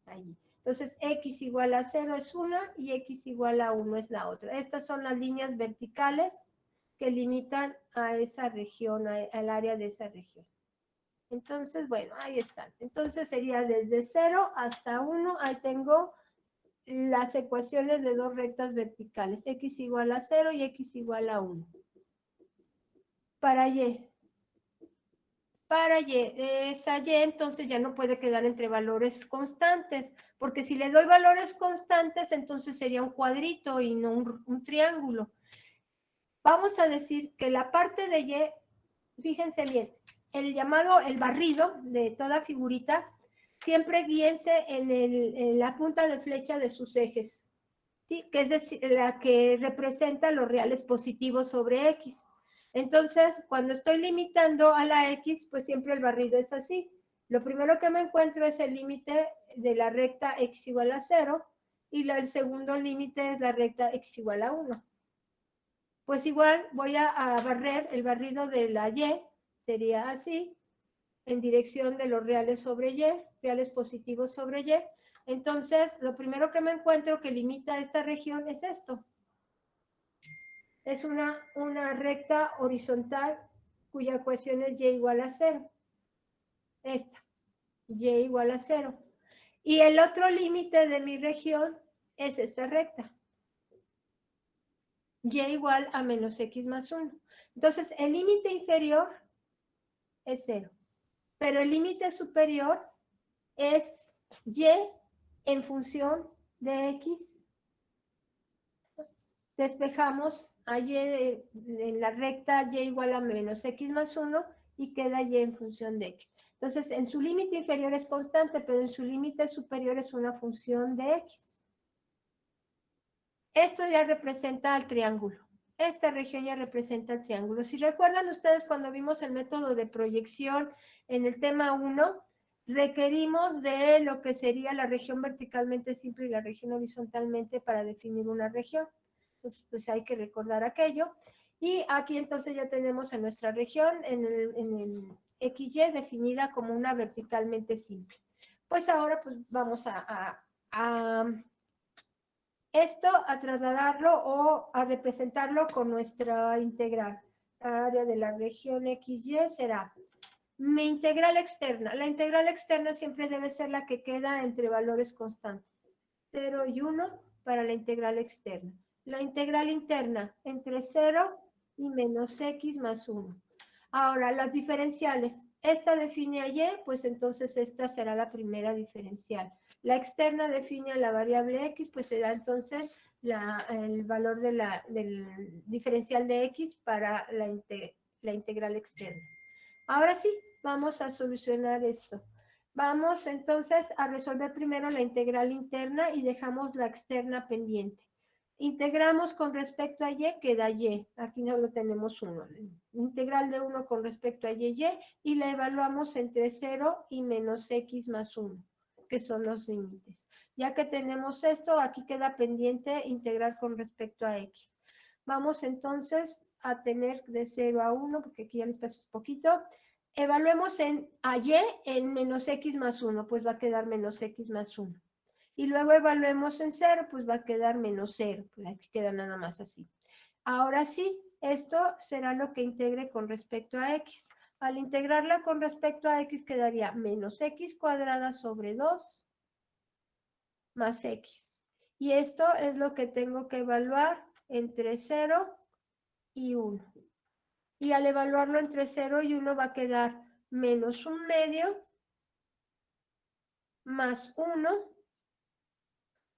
Allí. Entonces, X igual a 0 es una y X igual a 1 es la otra. Estas son las líneas verticales que limitan a esa región, al área de esa región. Entonces, bueno, ahí están. Entonces sería desde 0 hasta 1, ahí tengo las ecuaciones de dos rectas verticales, X igual a 0 y X igual a 1. Para Y, esa Y entonces ya no puede quedar entre valores constantes, porque si le doy valores constantes, entonces sería un cuadrito y no un triángulo. Vamos a decir que la parte de Y, fíjense bien, el barrido de toda figurita, siempre guíense en la punta de flecha de sus ejes, ¿sí? Que es decir, la que representa los reales positivos sobre X. Entonces, cuando estoy limitando a la X, pues siempre el barrido es así. Lo primero que me encuentro es el límite de la recta X igual a 0 y el segundo límite es la recta X igual a 1. Pues igual voy a barrer el barrido de la Y, sería así, en dirección de los reales sobre Y, reales positivos sobre Y. Entonces, lo primero que me encuentro que limita esta región es esto. Es una recta horizontal cuya ecuación es Y igual a 0. Esta, Y igual a 0. Y el otro límite de mi región es esta recta. Y igual a menos X más 1. Entonces, el límite inferior es 0. Pero el límite superior es Y en función de X. Despejamos a Y en la recta Y igual a menos X más 1 y queda Y en función de X. Entonces, en su límite inferior es constante, pero en su límite superior es una función de X. Esto ya representa al triángulo. Esta región ya representa el triángulo. Si recuerdan ustedes cuando vimos el método de proyección en el tema 1, requerimos de lo que sería la región verticalmente simple y la región horizontalmente para definir una región. Entonces, pues hay que recordar aquello. Y aquí entonces ya tenemos a nuestra región en el XY definida como una verticalmente simple. Pues ahora pues vamos a esto a trasladarlo o a representarlo con nuestra integral. La área de la región XY será mi integral externa. La integral externa siempre debe ser la que queda entre valores constantes. 0 y 1 para la integral externa. La integral interna entre 0 y menos X más 1. Ahora, las diferenciales. Esta define a Y, pues entonces esta será la primera diferencial. La externa define a la variable X, pues será entonces el valor del diferencial de X para la integral externa. Ahora sí, vamos a solucionar esto. Vamos entonces a resolver primero la integral interna y dejamos la externa pendiente. Integramos con respecto a Y, queda Y. Aquí no lo tenemos 1. Integral de 1 con respecto a Y y la evaluamos entre 0 y menos X más 1, que son los límites. Ya que tenemos esto, aquí queda pendiente integrar con respecto a X. Vamos entonces a tener de 0 a 1, porque aquí ya les paso un poquito. Evaluemos a Y en menos X más 1, pues va a quedar menos X más 1. Y luego evaluemos en 0, pues va a quedar menos 0. Pues aquí queda nada más así. Ahora sí, esto será lo que integre con respecto a X. Al integrarla con respecto a x quedaría menos x cuadrada sobre 2 más x. Y esto es lo que tengo que evaluar entre 0 y 1. Y al evaluarlo entre 0 y 1 va a quedar menos 1/2 más 1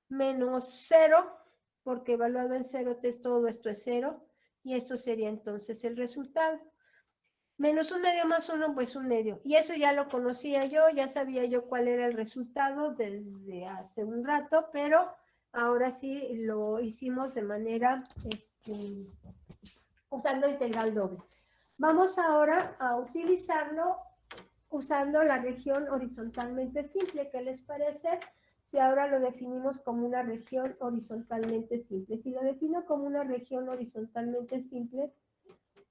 menos 0, porque evaluado en 0 todo esto es 0, y eso sería entonces el resultado. Menos 1/2 más 1, pues 1/2. Y eso ya lo conocía yo, ya sabía yo cuál era el resultado desde hace un rato, pero ahora sí lo hicimos de manera, usando integral doble. Vamos ahora a utilizarlo usando la región horizontalmente simple. ¿Qué les parece? Si ahora lo definimos como una región horizontalmente simple. Si lo defino como una región horizontalmente simple,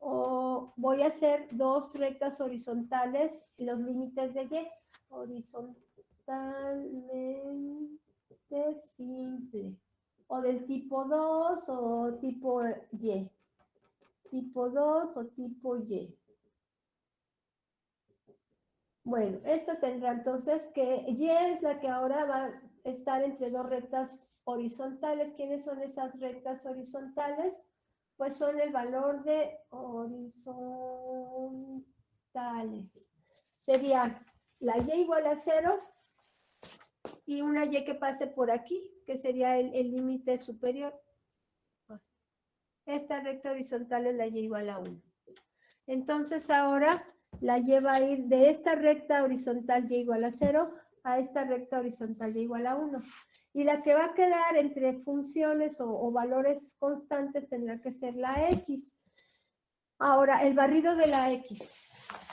voy a hacer dos rectas horizontales, los límites de y, horizontalmente simple, o del tipo 2 o tipo y, tipo 2 o tipo y. Bueno, esto tendrá entonces que y es la que ahora va a estar entre dos rectas horizontales. ¿Quiénes son esas rectas horizontales? Pues son el valor de horizontales. Sería la y igual a 0 y una y que pase por aquí, que sería el límite superior. Esta recta horizontal es la y igual a 1. Entonces ahora la y va a ir de esta recta horizontal y igual a 0 a esta recta horizontal y igual a 1. Y la que va a quedar entre funciones o valores constantes tendrá que ser la x. Ahora, el barrido de la x.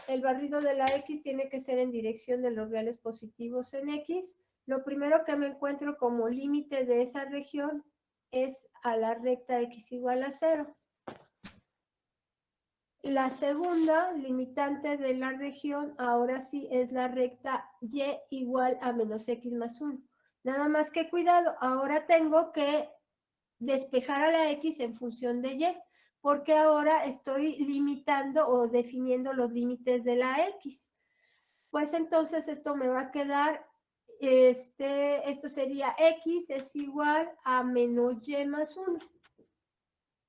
El barrido de la x tiene que ser en dirección de los reales positivos en x. Lo primero que me encuentro como límite de esa región es a la recta x igual a 0. La segunda limitante de la región, ahora sí, es la recta y igual a menos x más 1. Nada más que cuidado, ahora tengo que despejar a la x en función de y, porque ahora estoy limitando o definiendo los límites de la x. Pues entonces esto me va a quedar, esto sería x es igual a menos y más 1.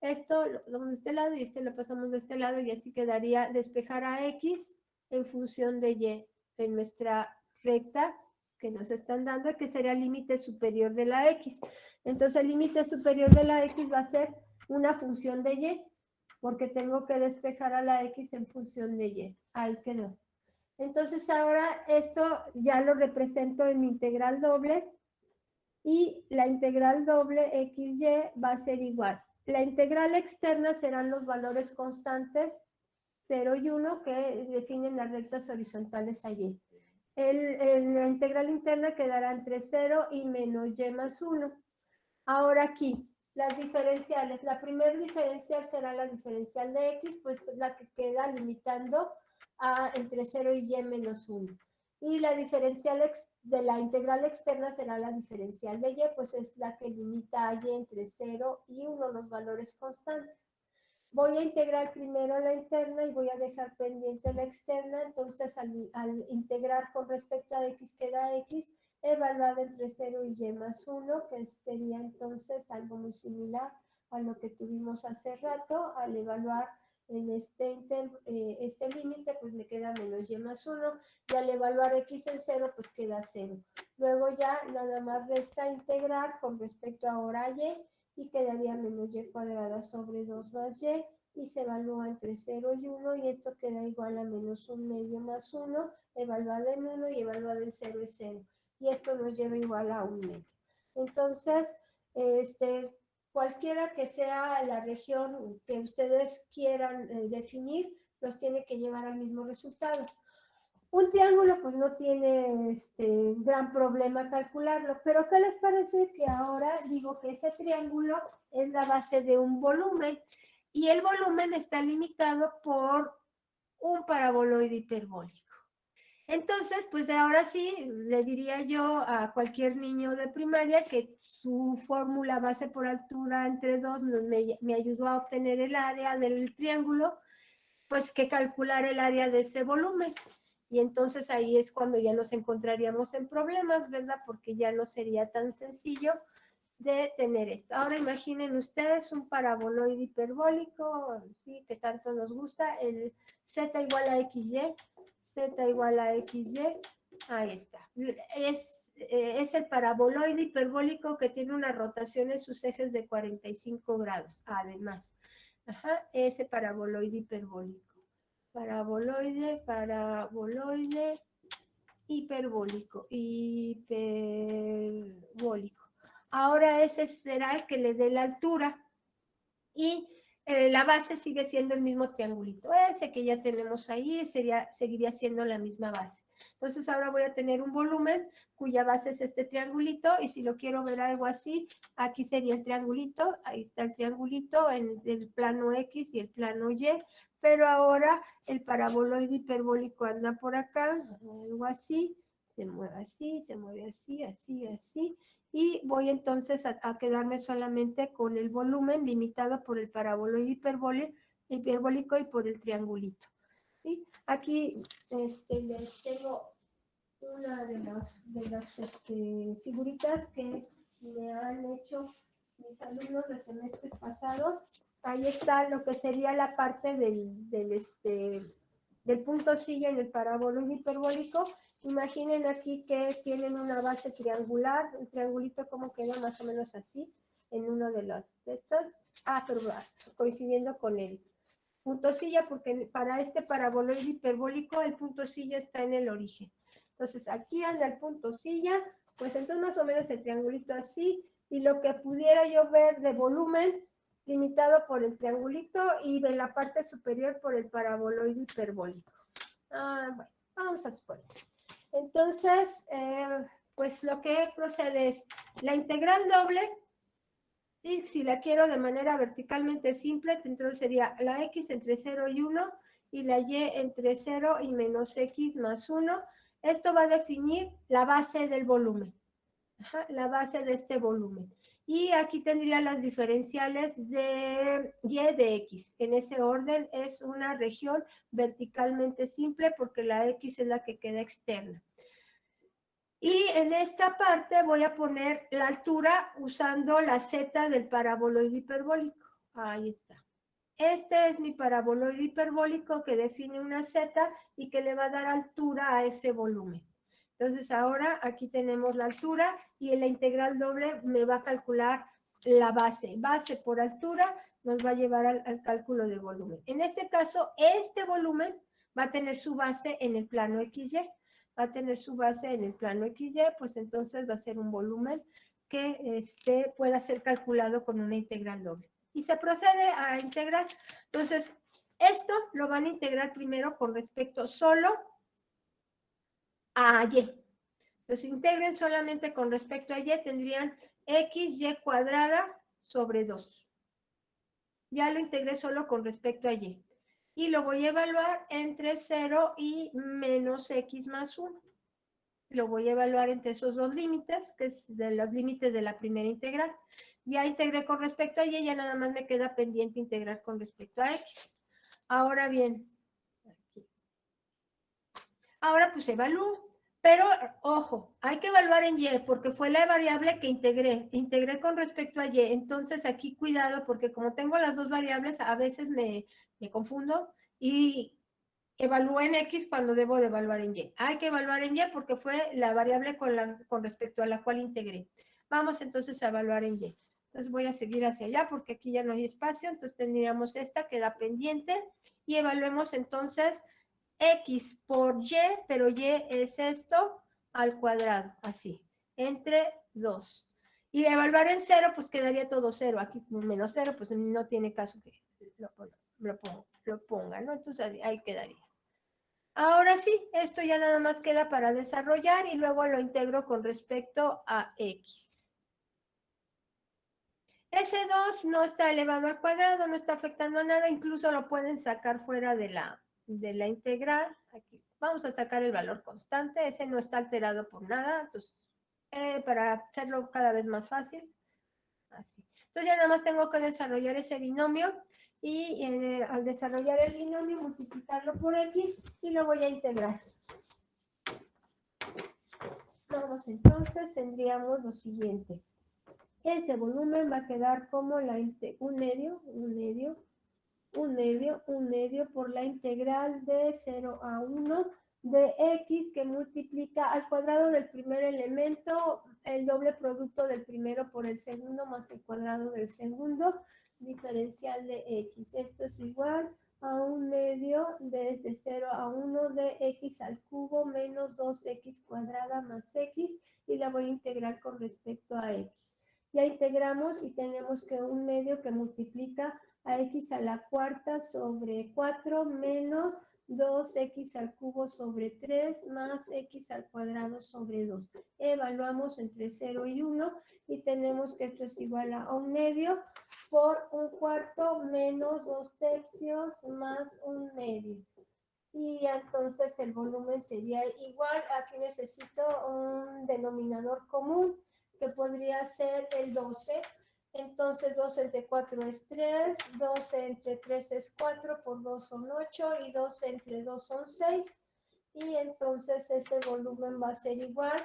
Esto lo damos de este lado y lo pasamos de este lado y así quedaría despejar a x en función de y en nuestra recta que nos están dando, que será el límite superior de la x. Entonces el límite superior de la x va a ser una función de y, porque tengo que despejar a la x en función de y. Ahí quedó. Entonces ahora esto ya lo represento en mi integral doble, y la integral doble xy va a ser igual. La integral externa serán los valores constantes 0 y 1 que definen las rectas horizontales allí. La integral interna quedará entre 0 y menos y más 1. Ahora aquí, las diferenciales. La primera diferencial será la diferencial de x, pues la que queda limitando a entre 0 y y menos 1. Y la diferencial de la integral externa será la diferencial de y, pues es la que limita a y entre 0 y 1, los valores constantes. Voy a integrar primero la interna y voy a dejar pendiente la externa. Entonces al integrar con respecto a x queda x evaluada entre 0 y y más 1, que sería entonces algo muy similar a lo que tuvimos hace rato. Al evaluar en este límite, pues me queda menos y más 1, y al evaluar x en 0, pues queda 0. Luego ya nada más resta integrar con respecto ahora a y quedaría menos y cuadrada sobre 2 más y se evalúa entre 0 y 1, y esto queda igual a menos 1/2 más 1, evaluada en 1 y evaluada en 0 es 0. Y esto nos lleva igual a 1/2. Entonces, cualquiera que sea la región que ustedes quieran definir, los tiene que llevar al mismo resultado. Un triángulo pues no tiene gran problema calcularlo, pero ¿qué les parece que ahora digo que ese triángulo es la base de un volumen y el volumen está limitado por un paraboloide hiperbólico? Entonces, pues ahora sí, le diría yo a cualquier niño de primaria que su fórmula base por altura entre 2 me ayudó a obtener el área del triángulo. pues que calcular el área de ese volumen. Y entonces ahí es cuando ya nos encontraríamos en problemas, ¿verdad? Porque ya no sería tan sencillo de tener esto. Ahora imaginen ustedes un paraboloide hiperbólico, ¿sí? Que tanto nos gusta, el z igual a xy, z igual a xy, ahí está. Es el paraboloide hiperbólico que tiene una rotación en sus ejes de 45 grados, además. Ajá, ese paraboloide hiperbólico. Paraboloide, hiperbólico. Ahora ese será el que le dé la altura y la base sigue siendo el mismo triangulito. Ese que ya tenemos ahí seguiría siendo la misma base. Entonces ahora voy a tener un volumen cuya base es este triangulito y si lo quiero ver algo así, aquí sería el triangulito, ahí está el triangulito en el plano X y el plano Y, pero ahora el paraboloide hiperbólico anda por acá, algo así, se mueve así, se mueve así, así, así, y voy entonces a quedarme solamente con el volumen limitado por el paraboloide hiperbólico y por el triangulito. ¿Sí? Aquí les tengo una de las figuritas que me han hecho mis alumnos de semestres pasados. Ahí está lo que sería la parte del punto silla en el paraboloide hiperbólico. Imaginen aquí que tienen una base triangular, un triangulito como queda más o menos así, en uno de las de estas. Pero coincidiendo con el punto silla, porque para este paraboloide hiperbólico el punto silla está en el origen. Entonces aquí anda el punto silla, pues entonces más o menos el triangulito así, y lo que pudiera yo ver de volumen limitado por el triangulito y de la parte superior por el paraboloide hiperbólico. Bueno, vamos a suponer. Entonces, pues lo que procede es la integral doble, y si la quiero de manera verticalmente simple, entonces sería la x entre 0 y 1 y la y entre 0 y menos x más 1. Esto va a definir la base del volumen, la base de este volumen. Y aquí tendría las diferenciales de y de x. En ese orden es una región verticalmente simple porque la x es la que queda externa. Y en esta parte voy a poner la altura usando la z del paraboloide hiperbólico. Ahí está. Este es mi paraboloide hiperbólico que define una z y que le va a dar altura a ese volumen. Entonces ahora aquí tenemos la altura y en la integral doble me va a calcular la base. Base por altura nos va a llevar al cálculo de volumen. En este caso, este volumen va a tener su base en el plano XY. Va a tener su base en el plano XY, pues entonces va a ser un volumen que pueda ser calculado con una integral doble. Y se procede a integrar. Entonces, esto lo van a integrar primero con respecto solo a y. Los integren solamente con respecto a y, tendrían xy cuadrada sobre 2. Ya lo integré solo con respecto a y. Y lo voy a evaluar entre 0 y menos x más 1. Lo voy a evaluar entre esos dos límites, que es de los límites de la primera integral. Ya integré con respecto a y, ya nada más me queda pendiente integrar con respecto a x. Ahora bien, aquí. Ahora pues evalúo. Pero, ojo, hay que evaluar en y, porque fue la variable que integré con respecto a y. Entonces, aquí cuidado, porque como tengo las dos variables, a veces me confundo y evalúo en x cuando debo de evaluar en y. Hay que evaluar en y porque fue la variable con respecto a la cual integré. Vamos entonces a evaluar en y. Entonces voy a seguir hacia allá porque aquí ya no hay espacio. Entonces tendríamos esta, queda pendiente. Y evaluemos entonces x por y, pero y es esto al cuadrado, así, entre 2. Y evaluar en 0, pues quedaría todo 0. Aquí menos 0, pues no tiene caso que lo ponga, ¿no? Entonces ahí quedaría. Ahora sí, esto ya nada más queda para desarrollar y luego lo integro con respecto a x. S2 no está elevado al cuadrado, no está afectando a nada, incluso lo pueden sacar fuera de la integral. Aquí vamos a sacar el valor constante, ese no está alterado por nada, entonces, para hacerlo cada vez más fácil. Así. Entonces ya nada más tengo que desarrollar ese binomio y al desarrollar el binomio multiplicarlo por x y lo voy a integrar. Vamos, entonces tendríamos lo siguiente. Ese volumen va a quedar como un medio por la integral de 0 a 1 de x que multiplica al cuadrado del primer elemento el doble producto del primero por el segundo más el cuadrado del segundo diferencial de x. Esto es igual a un medio desde 0 a 1 de x al cubo menos 2x cuadrada más x y la voy a integrar con respecto a x. Ya integramos y tenemos que un medio que multiplica a x a la cuarta sobre 4 menos 2x al cubo sobre 3 más x al cuadrado sobre 2. Evaluamos entre 0 y 1 y tenemos que esto es igual a un medio por un cuarto menos 2/3 más un medio. Y entonces el volumen sería igual. Aquí necesito un denominador común que podría ser el 12. Entonces 12 entre 4 es 3, 12 entre 3 es 4, por 2 son 8 y 12 entre 2 son 6. Y entonces ese volumen va a ser igual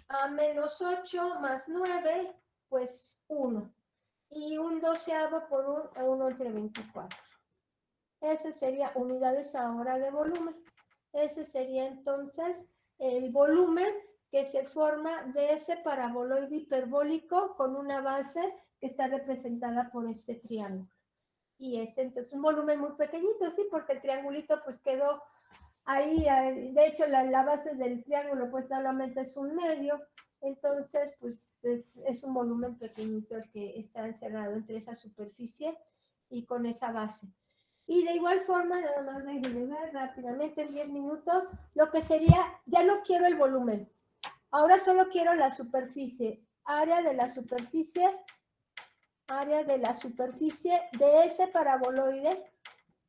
a menos 8 más 9, pues 1. Y un doceavo por 1 entre 24. Ese sería unidades ahora de volumen. Ese sería entonces el volumen que se forma de ese paraboloide hiperbólico con una base que está representada por este triángulo. Y entonces un volumen muy pequeñito, sí, porque el triangulito pues quedó ahí, de hecho la base del triángulo pues solamente es un medio, entonces pues es un volumen pequeñito el que está encerrado entre esa superficie y con esa base. Y de igual forma, nada más de ver rápidamente en 10 minutos, lo que sería, ya no quiero el volumen, ahora solo quiero la superficie, área de la superficie de ese paraboloide,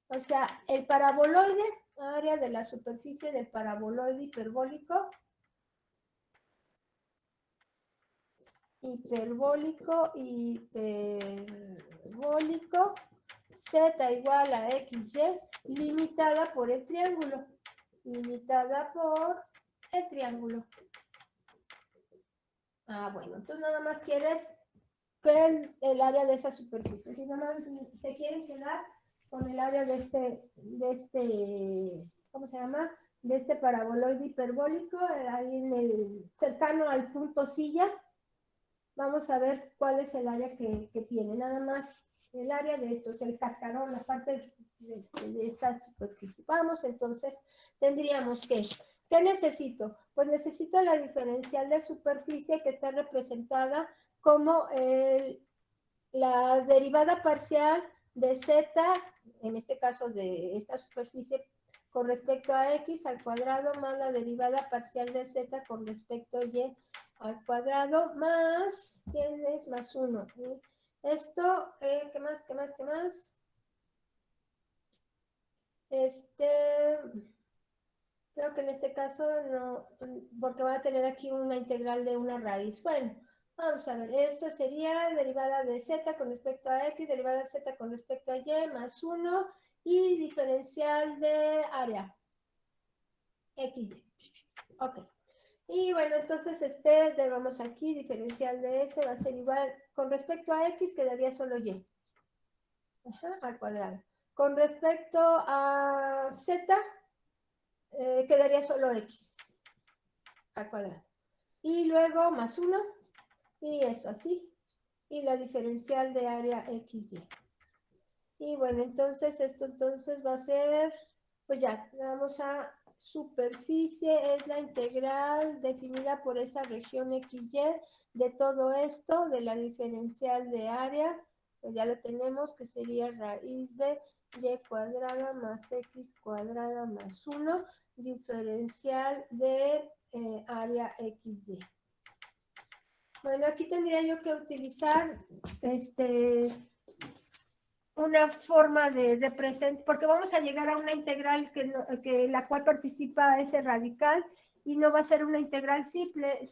o sea, el paraboloide, área de la superficie del paraboloide hiperbólico, z igual a xy, limitada por el triángulo. Bueno, entonces nada más quieres que el área de esa superficie. Si nada más se quieren quedar con el área de este, ¿cómo se llama? De este paraboloide hiperbólico, ahí en el cercano al punto silla. Vamos a ver cuál es el área que tiene. Nada más el área de estos, el cascarón, la parte de esta superficie. Vamos, entonces, tendríamos que, ¿qué necesito? Pues necesito la diferencial de superficie que está representada como la derivada parcial de z, en este caso de esta superficie, con respecto a x al cuadrado, más la derivada parcial de z con respecto a y al cuadrado, más, ¿quién es? Más 1. Esto, ¿qué más? Creo que en este caso no, porque va a tener aquí una integral de una raíz. Bueno, vamos a ver, esto sería derivada de z con respecto a x, derivada de z con respecto a y, más 1, y diferencial de área, xy. Ok. Y bueno, entonces vamos aquí, diferencial de s va a ser igual, con respecto a x quedaría solo y, al cuadrado. Con respecto a z, quedaría solo x al cuadrado. Y luego más 1, y esto así, y la diferencial de área xy. Y bueno, entonces esto entonces va a ser, pues ya, vamos a superficie, es la integral definida por esa región xy de todo esto, de la diferencial de área, pues ya lo tenemos, que sería raíz de y cuadrada más x cuadrada más 1, diferencial de área xy. Bueno, aquí tendría yo que utilizar una forma de representar, porque vamos a llegar a una integral que la cual participa ese radical y no va a ser una integral simple,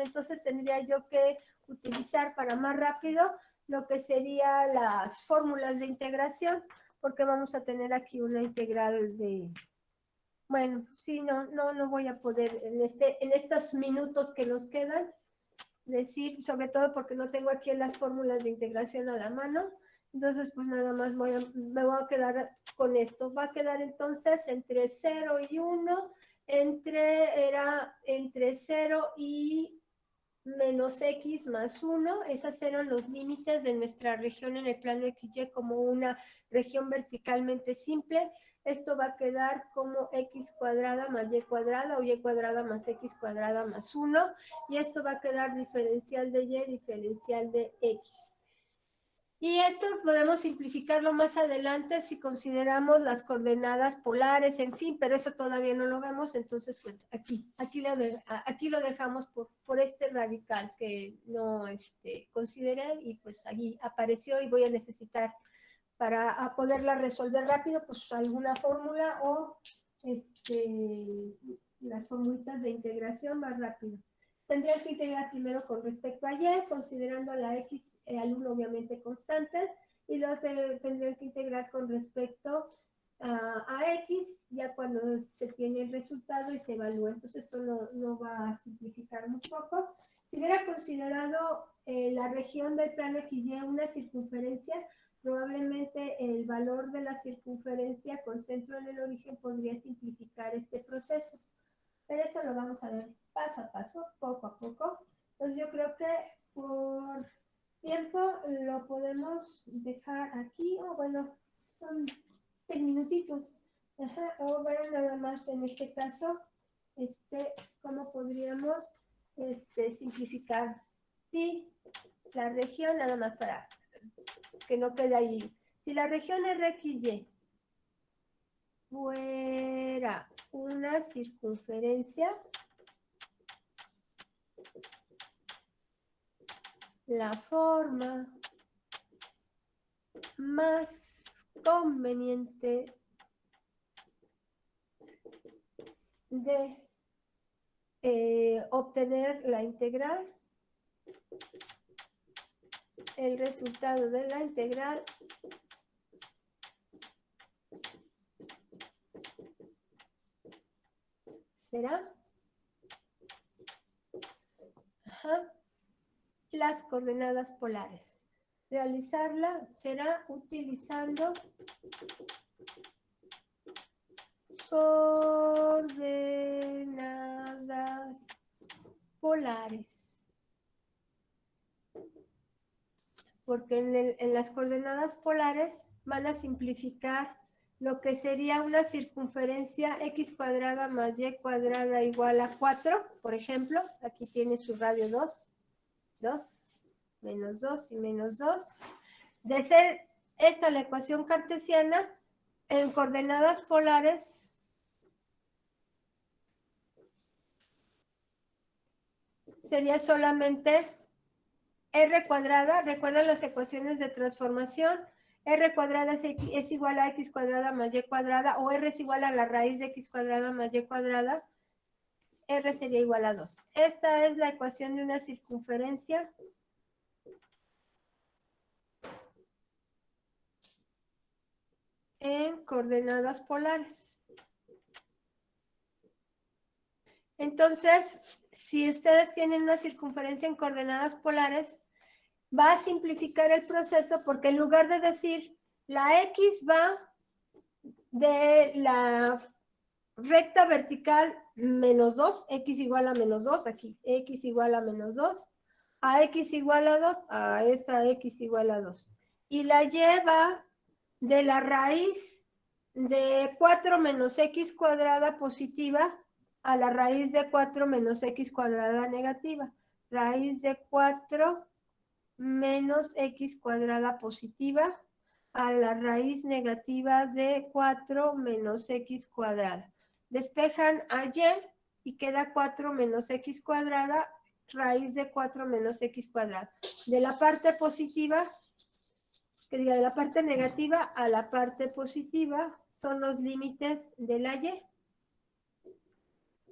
entonces tendría yo que utilizar para más rápido lo que serían las fórmulas de integración, porque vamos a tener aquí una integral de, bueno, sí, no voy a poder en estos minutos que nos quedan decir, sobre todo porque no tengo aquí las fórmulas de integración a la mano, entonces pues nada más me voy a quedar con esto. Va a quedar entonces entre 0 y 1, entre 0 y menos x más 1, esas eran los límites de nuestra región en el plano XY como una región verticalmente simple. Esto va a quedar como x cuadrada más y cuadrada o y cuadrada más x cuadrada más 1, y esto va a quedar diferencial de y, diferencial de x. Y esto podemos simplificarlo más adelante si consideramos las coordenadas polares, en fin, pero eso todavía no lo vemos, entonces pues aquí lo dejamos por este radical que no consideré, y pues allí apareció y voy a necesitar para poderla resolver rápido, pues alguna fórmula o las formulitas de integración más rápido. Tendría que integrar primero con respecto a y, considerando a la x al 1 obviamente constantes, y luego tendría que integrar con respecto a x, ya cuando se tiene el resultado y se evalúa. Entonces esto no va a simplificar muy poco. Si hubiera considerado la región del plano XY una circunferencia, probablemente el valor de la circunferencia con centro en el origen podría simplificar este proceso. Pero esto lo vamos a ver paso a paso, poco a poco. Entonces yo creo que por tiempo lo podemos dejar aquí, o bueno, son 6 minutitos. O ver nada más en este caso, cómo podríamos simplificar. Sí, la región, nada más para que no quede ahí. Si la región RXY fuera una circunferencia, la forma más conveniente de obtener la integral, el resultado de la integral será las coordenadas polares. Realizarla será utilizando coordenadas polares. Porque en las coordenadas polares van a simplificar lo que sería una circunferencia x cuadrada más y cuadrada igual a 4, por ejemplo. Aquí tiene su radio 2, menos 2 y menos 2. De ser esta la ecuación cartesiana, en coordenadas polares sería solamente r cuadrada. ¿Recuerdan las ecuaciones de transformación? R cuadrada es igual a x cuadrada más y cuadrada, o r es igual a la raíz de x cuadrada más y cuadrada. R sería igual a 2. Esta es la ecuación de una circunferencia en coordenadas polares. Entonces, si ustedes tienen una circunferencia en coordenadas polares, va a simplificar el proceso, porque en lugar de decir la x va de la recta vertical menos 2, x igual a menos 2, aquí x igual a menos 2, a x igual a 2, a esta x igual a 2. Y la lleva de la raíz de 4 menos x cuadrada positiva a la raíz de 4 menos x cuadrada negativa. Raíz de 4 menos x cuadrada positiva a la raíz negativa de 4 menos x cuadrada. Despejan a y queda 4 menos x cuadrada, raíz de 4 menos x cuadrada. De la parte positiva, que diga de la parte negativa a la parte positiva, son los límites de la y.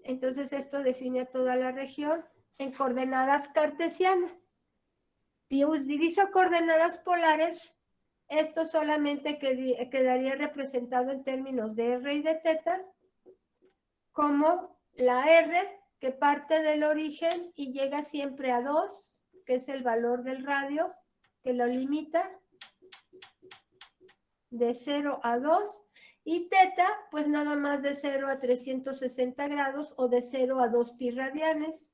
Entonces esto define toda la región en coordenadas cartesianas. Si utilizo coordenadas polares, esto solamente quedaría representado en términos de R y de teta, como la R que parte del origen y llega siempre a 2, que es el valor del radio, que lo limita de 0 a 2, y teta, pues nada más de 0 a 360 grados o de 0 a 2 pi radianes.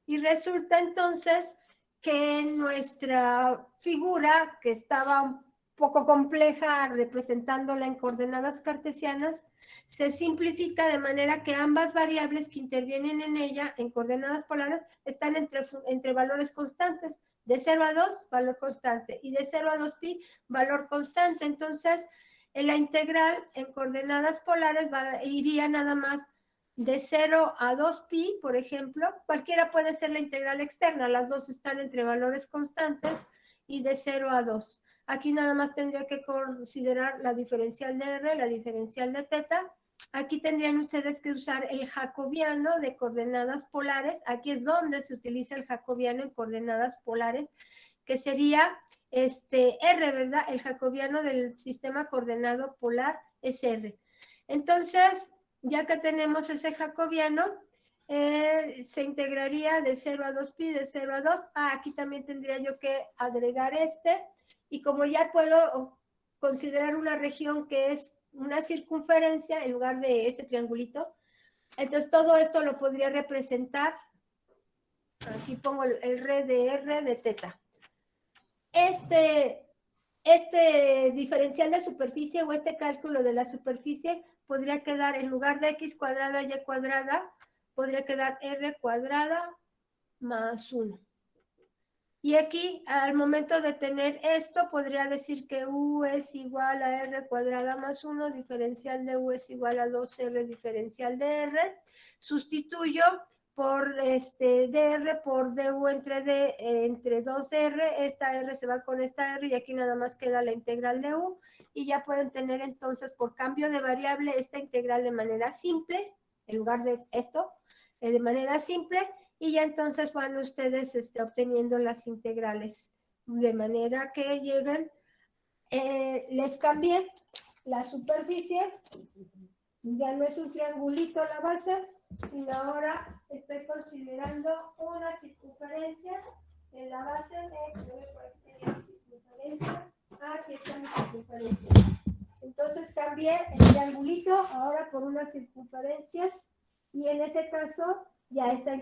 Y resulta entonces que nuestra figura, que estaba un poco compleja representándola en coordenadas cartesianas, se simplifica de manera que ambas variables que intervienen en ella, en coordenadas polares, están entre valores constantes. De 0 a 2, valor constante. Y de 0 a 2 pi, valor constante. Entonces, en la integral en coordenadas polares iría nada más de 0 a 2 pi, por ejemplo. Cualquiera puede ser la integral externa. Las dos están entre valores constantes y de 0 a 2. Aquí nada más tendría que considerar la diferencial de R, la diferencial de teta. Aquí tendrían ustedes que usar el jacobiano de coordenadas polares. Aquí es donde se utiliza el jacobiano en coordenadas polares, que sería R, ¿verdad? El jacobiano del sistema coordenado polar es R. Entonces, ya que tenemos ese jacobiano, se integraría de 0 a 2 pi, de 0 a 2. Aquí también tendría yo que agregar y como ya puedo considerar una región que es una circunferencia en lugar de este triangulito, entonces todo esto lo podría representar, aquí pongo el R de teta. Este diferencial de superficie o este cálculo de la superficie podría quedar en lugar de x cuadrada y cuadrada, podría quedar r cuadrada más 1. Y aquí, al momento de tener esto, podría decir que u es igual a r cuadrada más 1, diferencial de u es igual a 2r diferencial de r. Sustituyo por dr por du entre 2r, esta r se va con esta r y aquí nada más queda la integral de u, y ya pueden tener entonces por cambio de variable esta integral de manera simple, en lugar de esto, de manera simple, y ya entonces van ustedes obteniendo las integrales, de manera que lleguen, les cambié la superficie, ya no es un triangulito la base, sino ahora estoy considerando una circunferencia en la base aquí está mi circunferencia. Entonces cambié el triangulito ahora por una circunferencia y en ese caso ya esta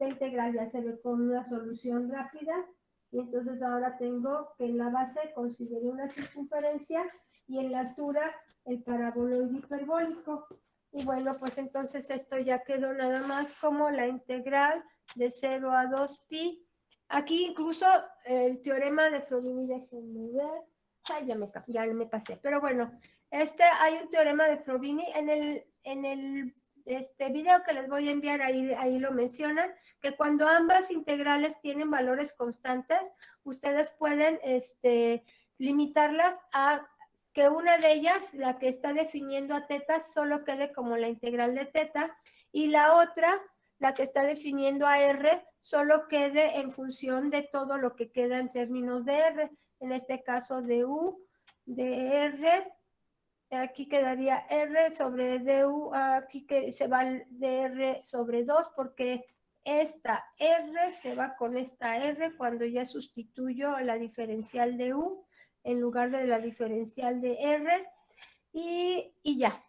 integral ya se ve con una solución rápida y entonces ahora tengo que en la base consideré una circunferencia y en la altura el paraboloide hiperbólico. Y bueno, pues entonces esto ya quedó nada más como la integral de 0 a 2 pi. Aquí incluso el teorema de Frodini, déjenme ver. Ay, ya me pasé. Pero bueno, hay un teorema de Frodini en el video que les voy a enviar, ahí lo mencionan, que cuando ambas integrales tienen valores constantes, ustedes pueden limitarlas a que una de ellas, la que está definiendo a teta, solo quede como la integral de teta, y la otra, la que está definiendo a r, solo quede en función de todo lo que queda en términos de r, en este caso de u, de r, aquí quedaría r sobre du, aquí que se va de r sobre 2, porque esta r se va con esta r cuando ya sustituyo la diferencial de u en lugar de la diferencial de r, y ya.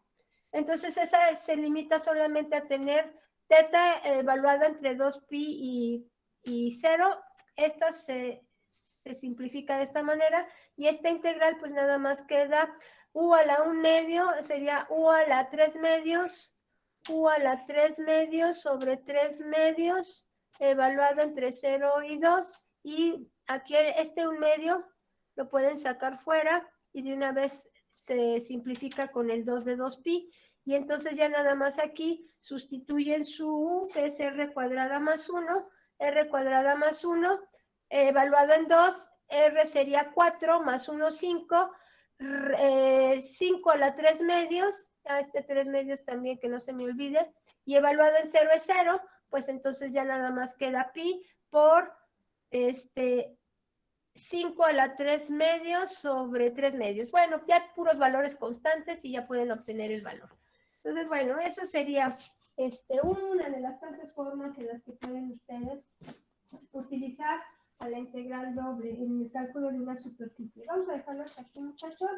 Entonces esa se limita solamente a tener teta evaluada entre 2 pi y 0. Esta se simplifica de esta manera y esta integral pues nada más queda u a la 1 medio, sería u a la 3 medios, u a la 3 medios sobre 3 medios evaluado entre 0 y 2, y aquí 1 medio lo pueden sacar fuera y de una vez se simplifica con el 2 de 2 pi, y entonces ya nada más aquí sustituyen su u, que es r cuadrada más 1, r cuadrada más 1, evaluado en 2, r sería 4 más 1, 5, 5 a la 3 medios, a 3 medios también que no se me olvide, y evaluado en 0 es 0, pues entonces ya nada más queda pi por 5 a la 3 medios sobre 3 medios. Bueno, ya puros valores constantes y ya pueden obtener el valor. Entonces, bueno, eso sería una de las tantas formas en las que pueden ustedes utilizar a la integral doble en el cálculo de una superficie. Vamos a dejarlo hasta aquí, muchachos.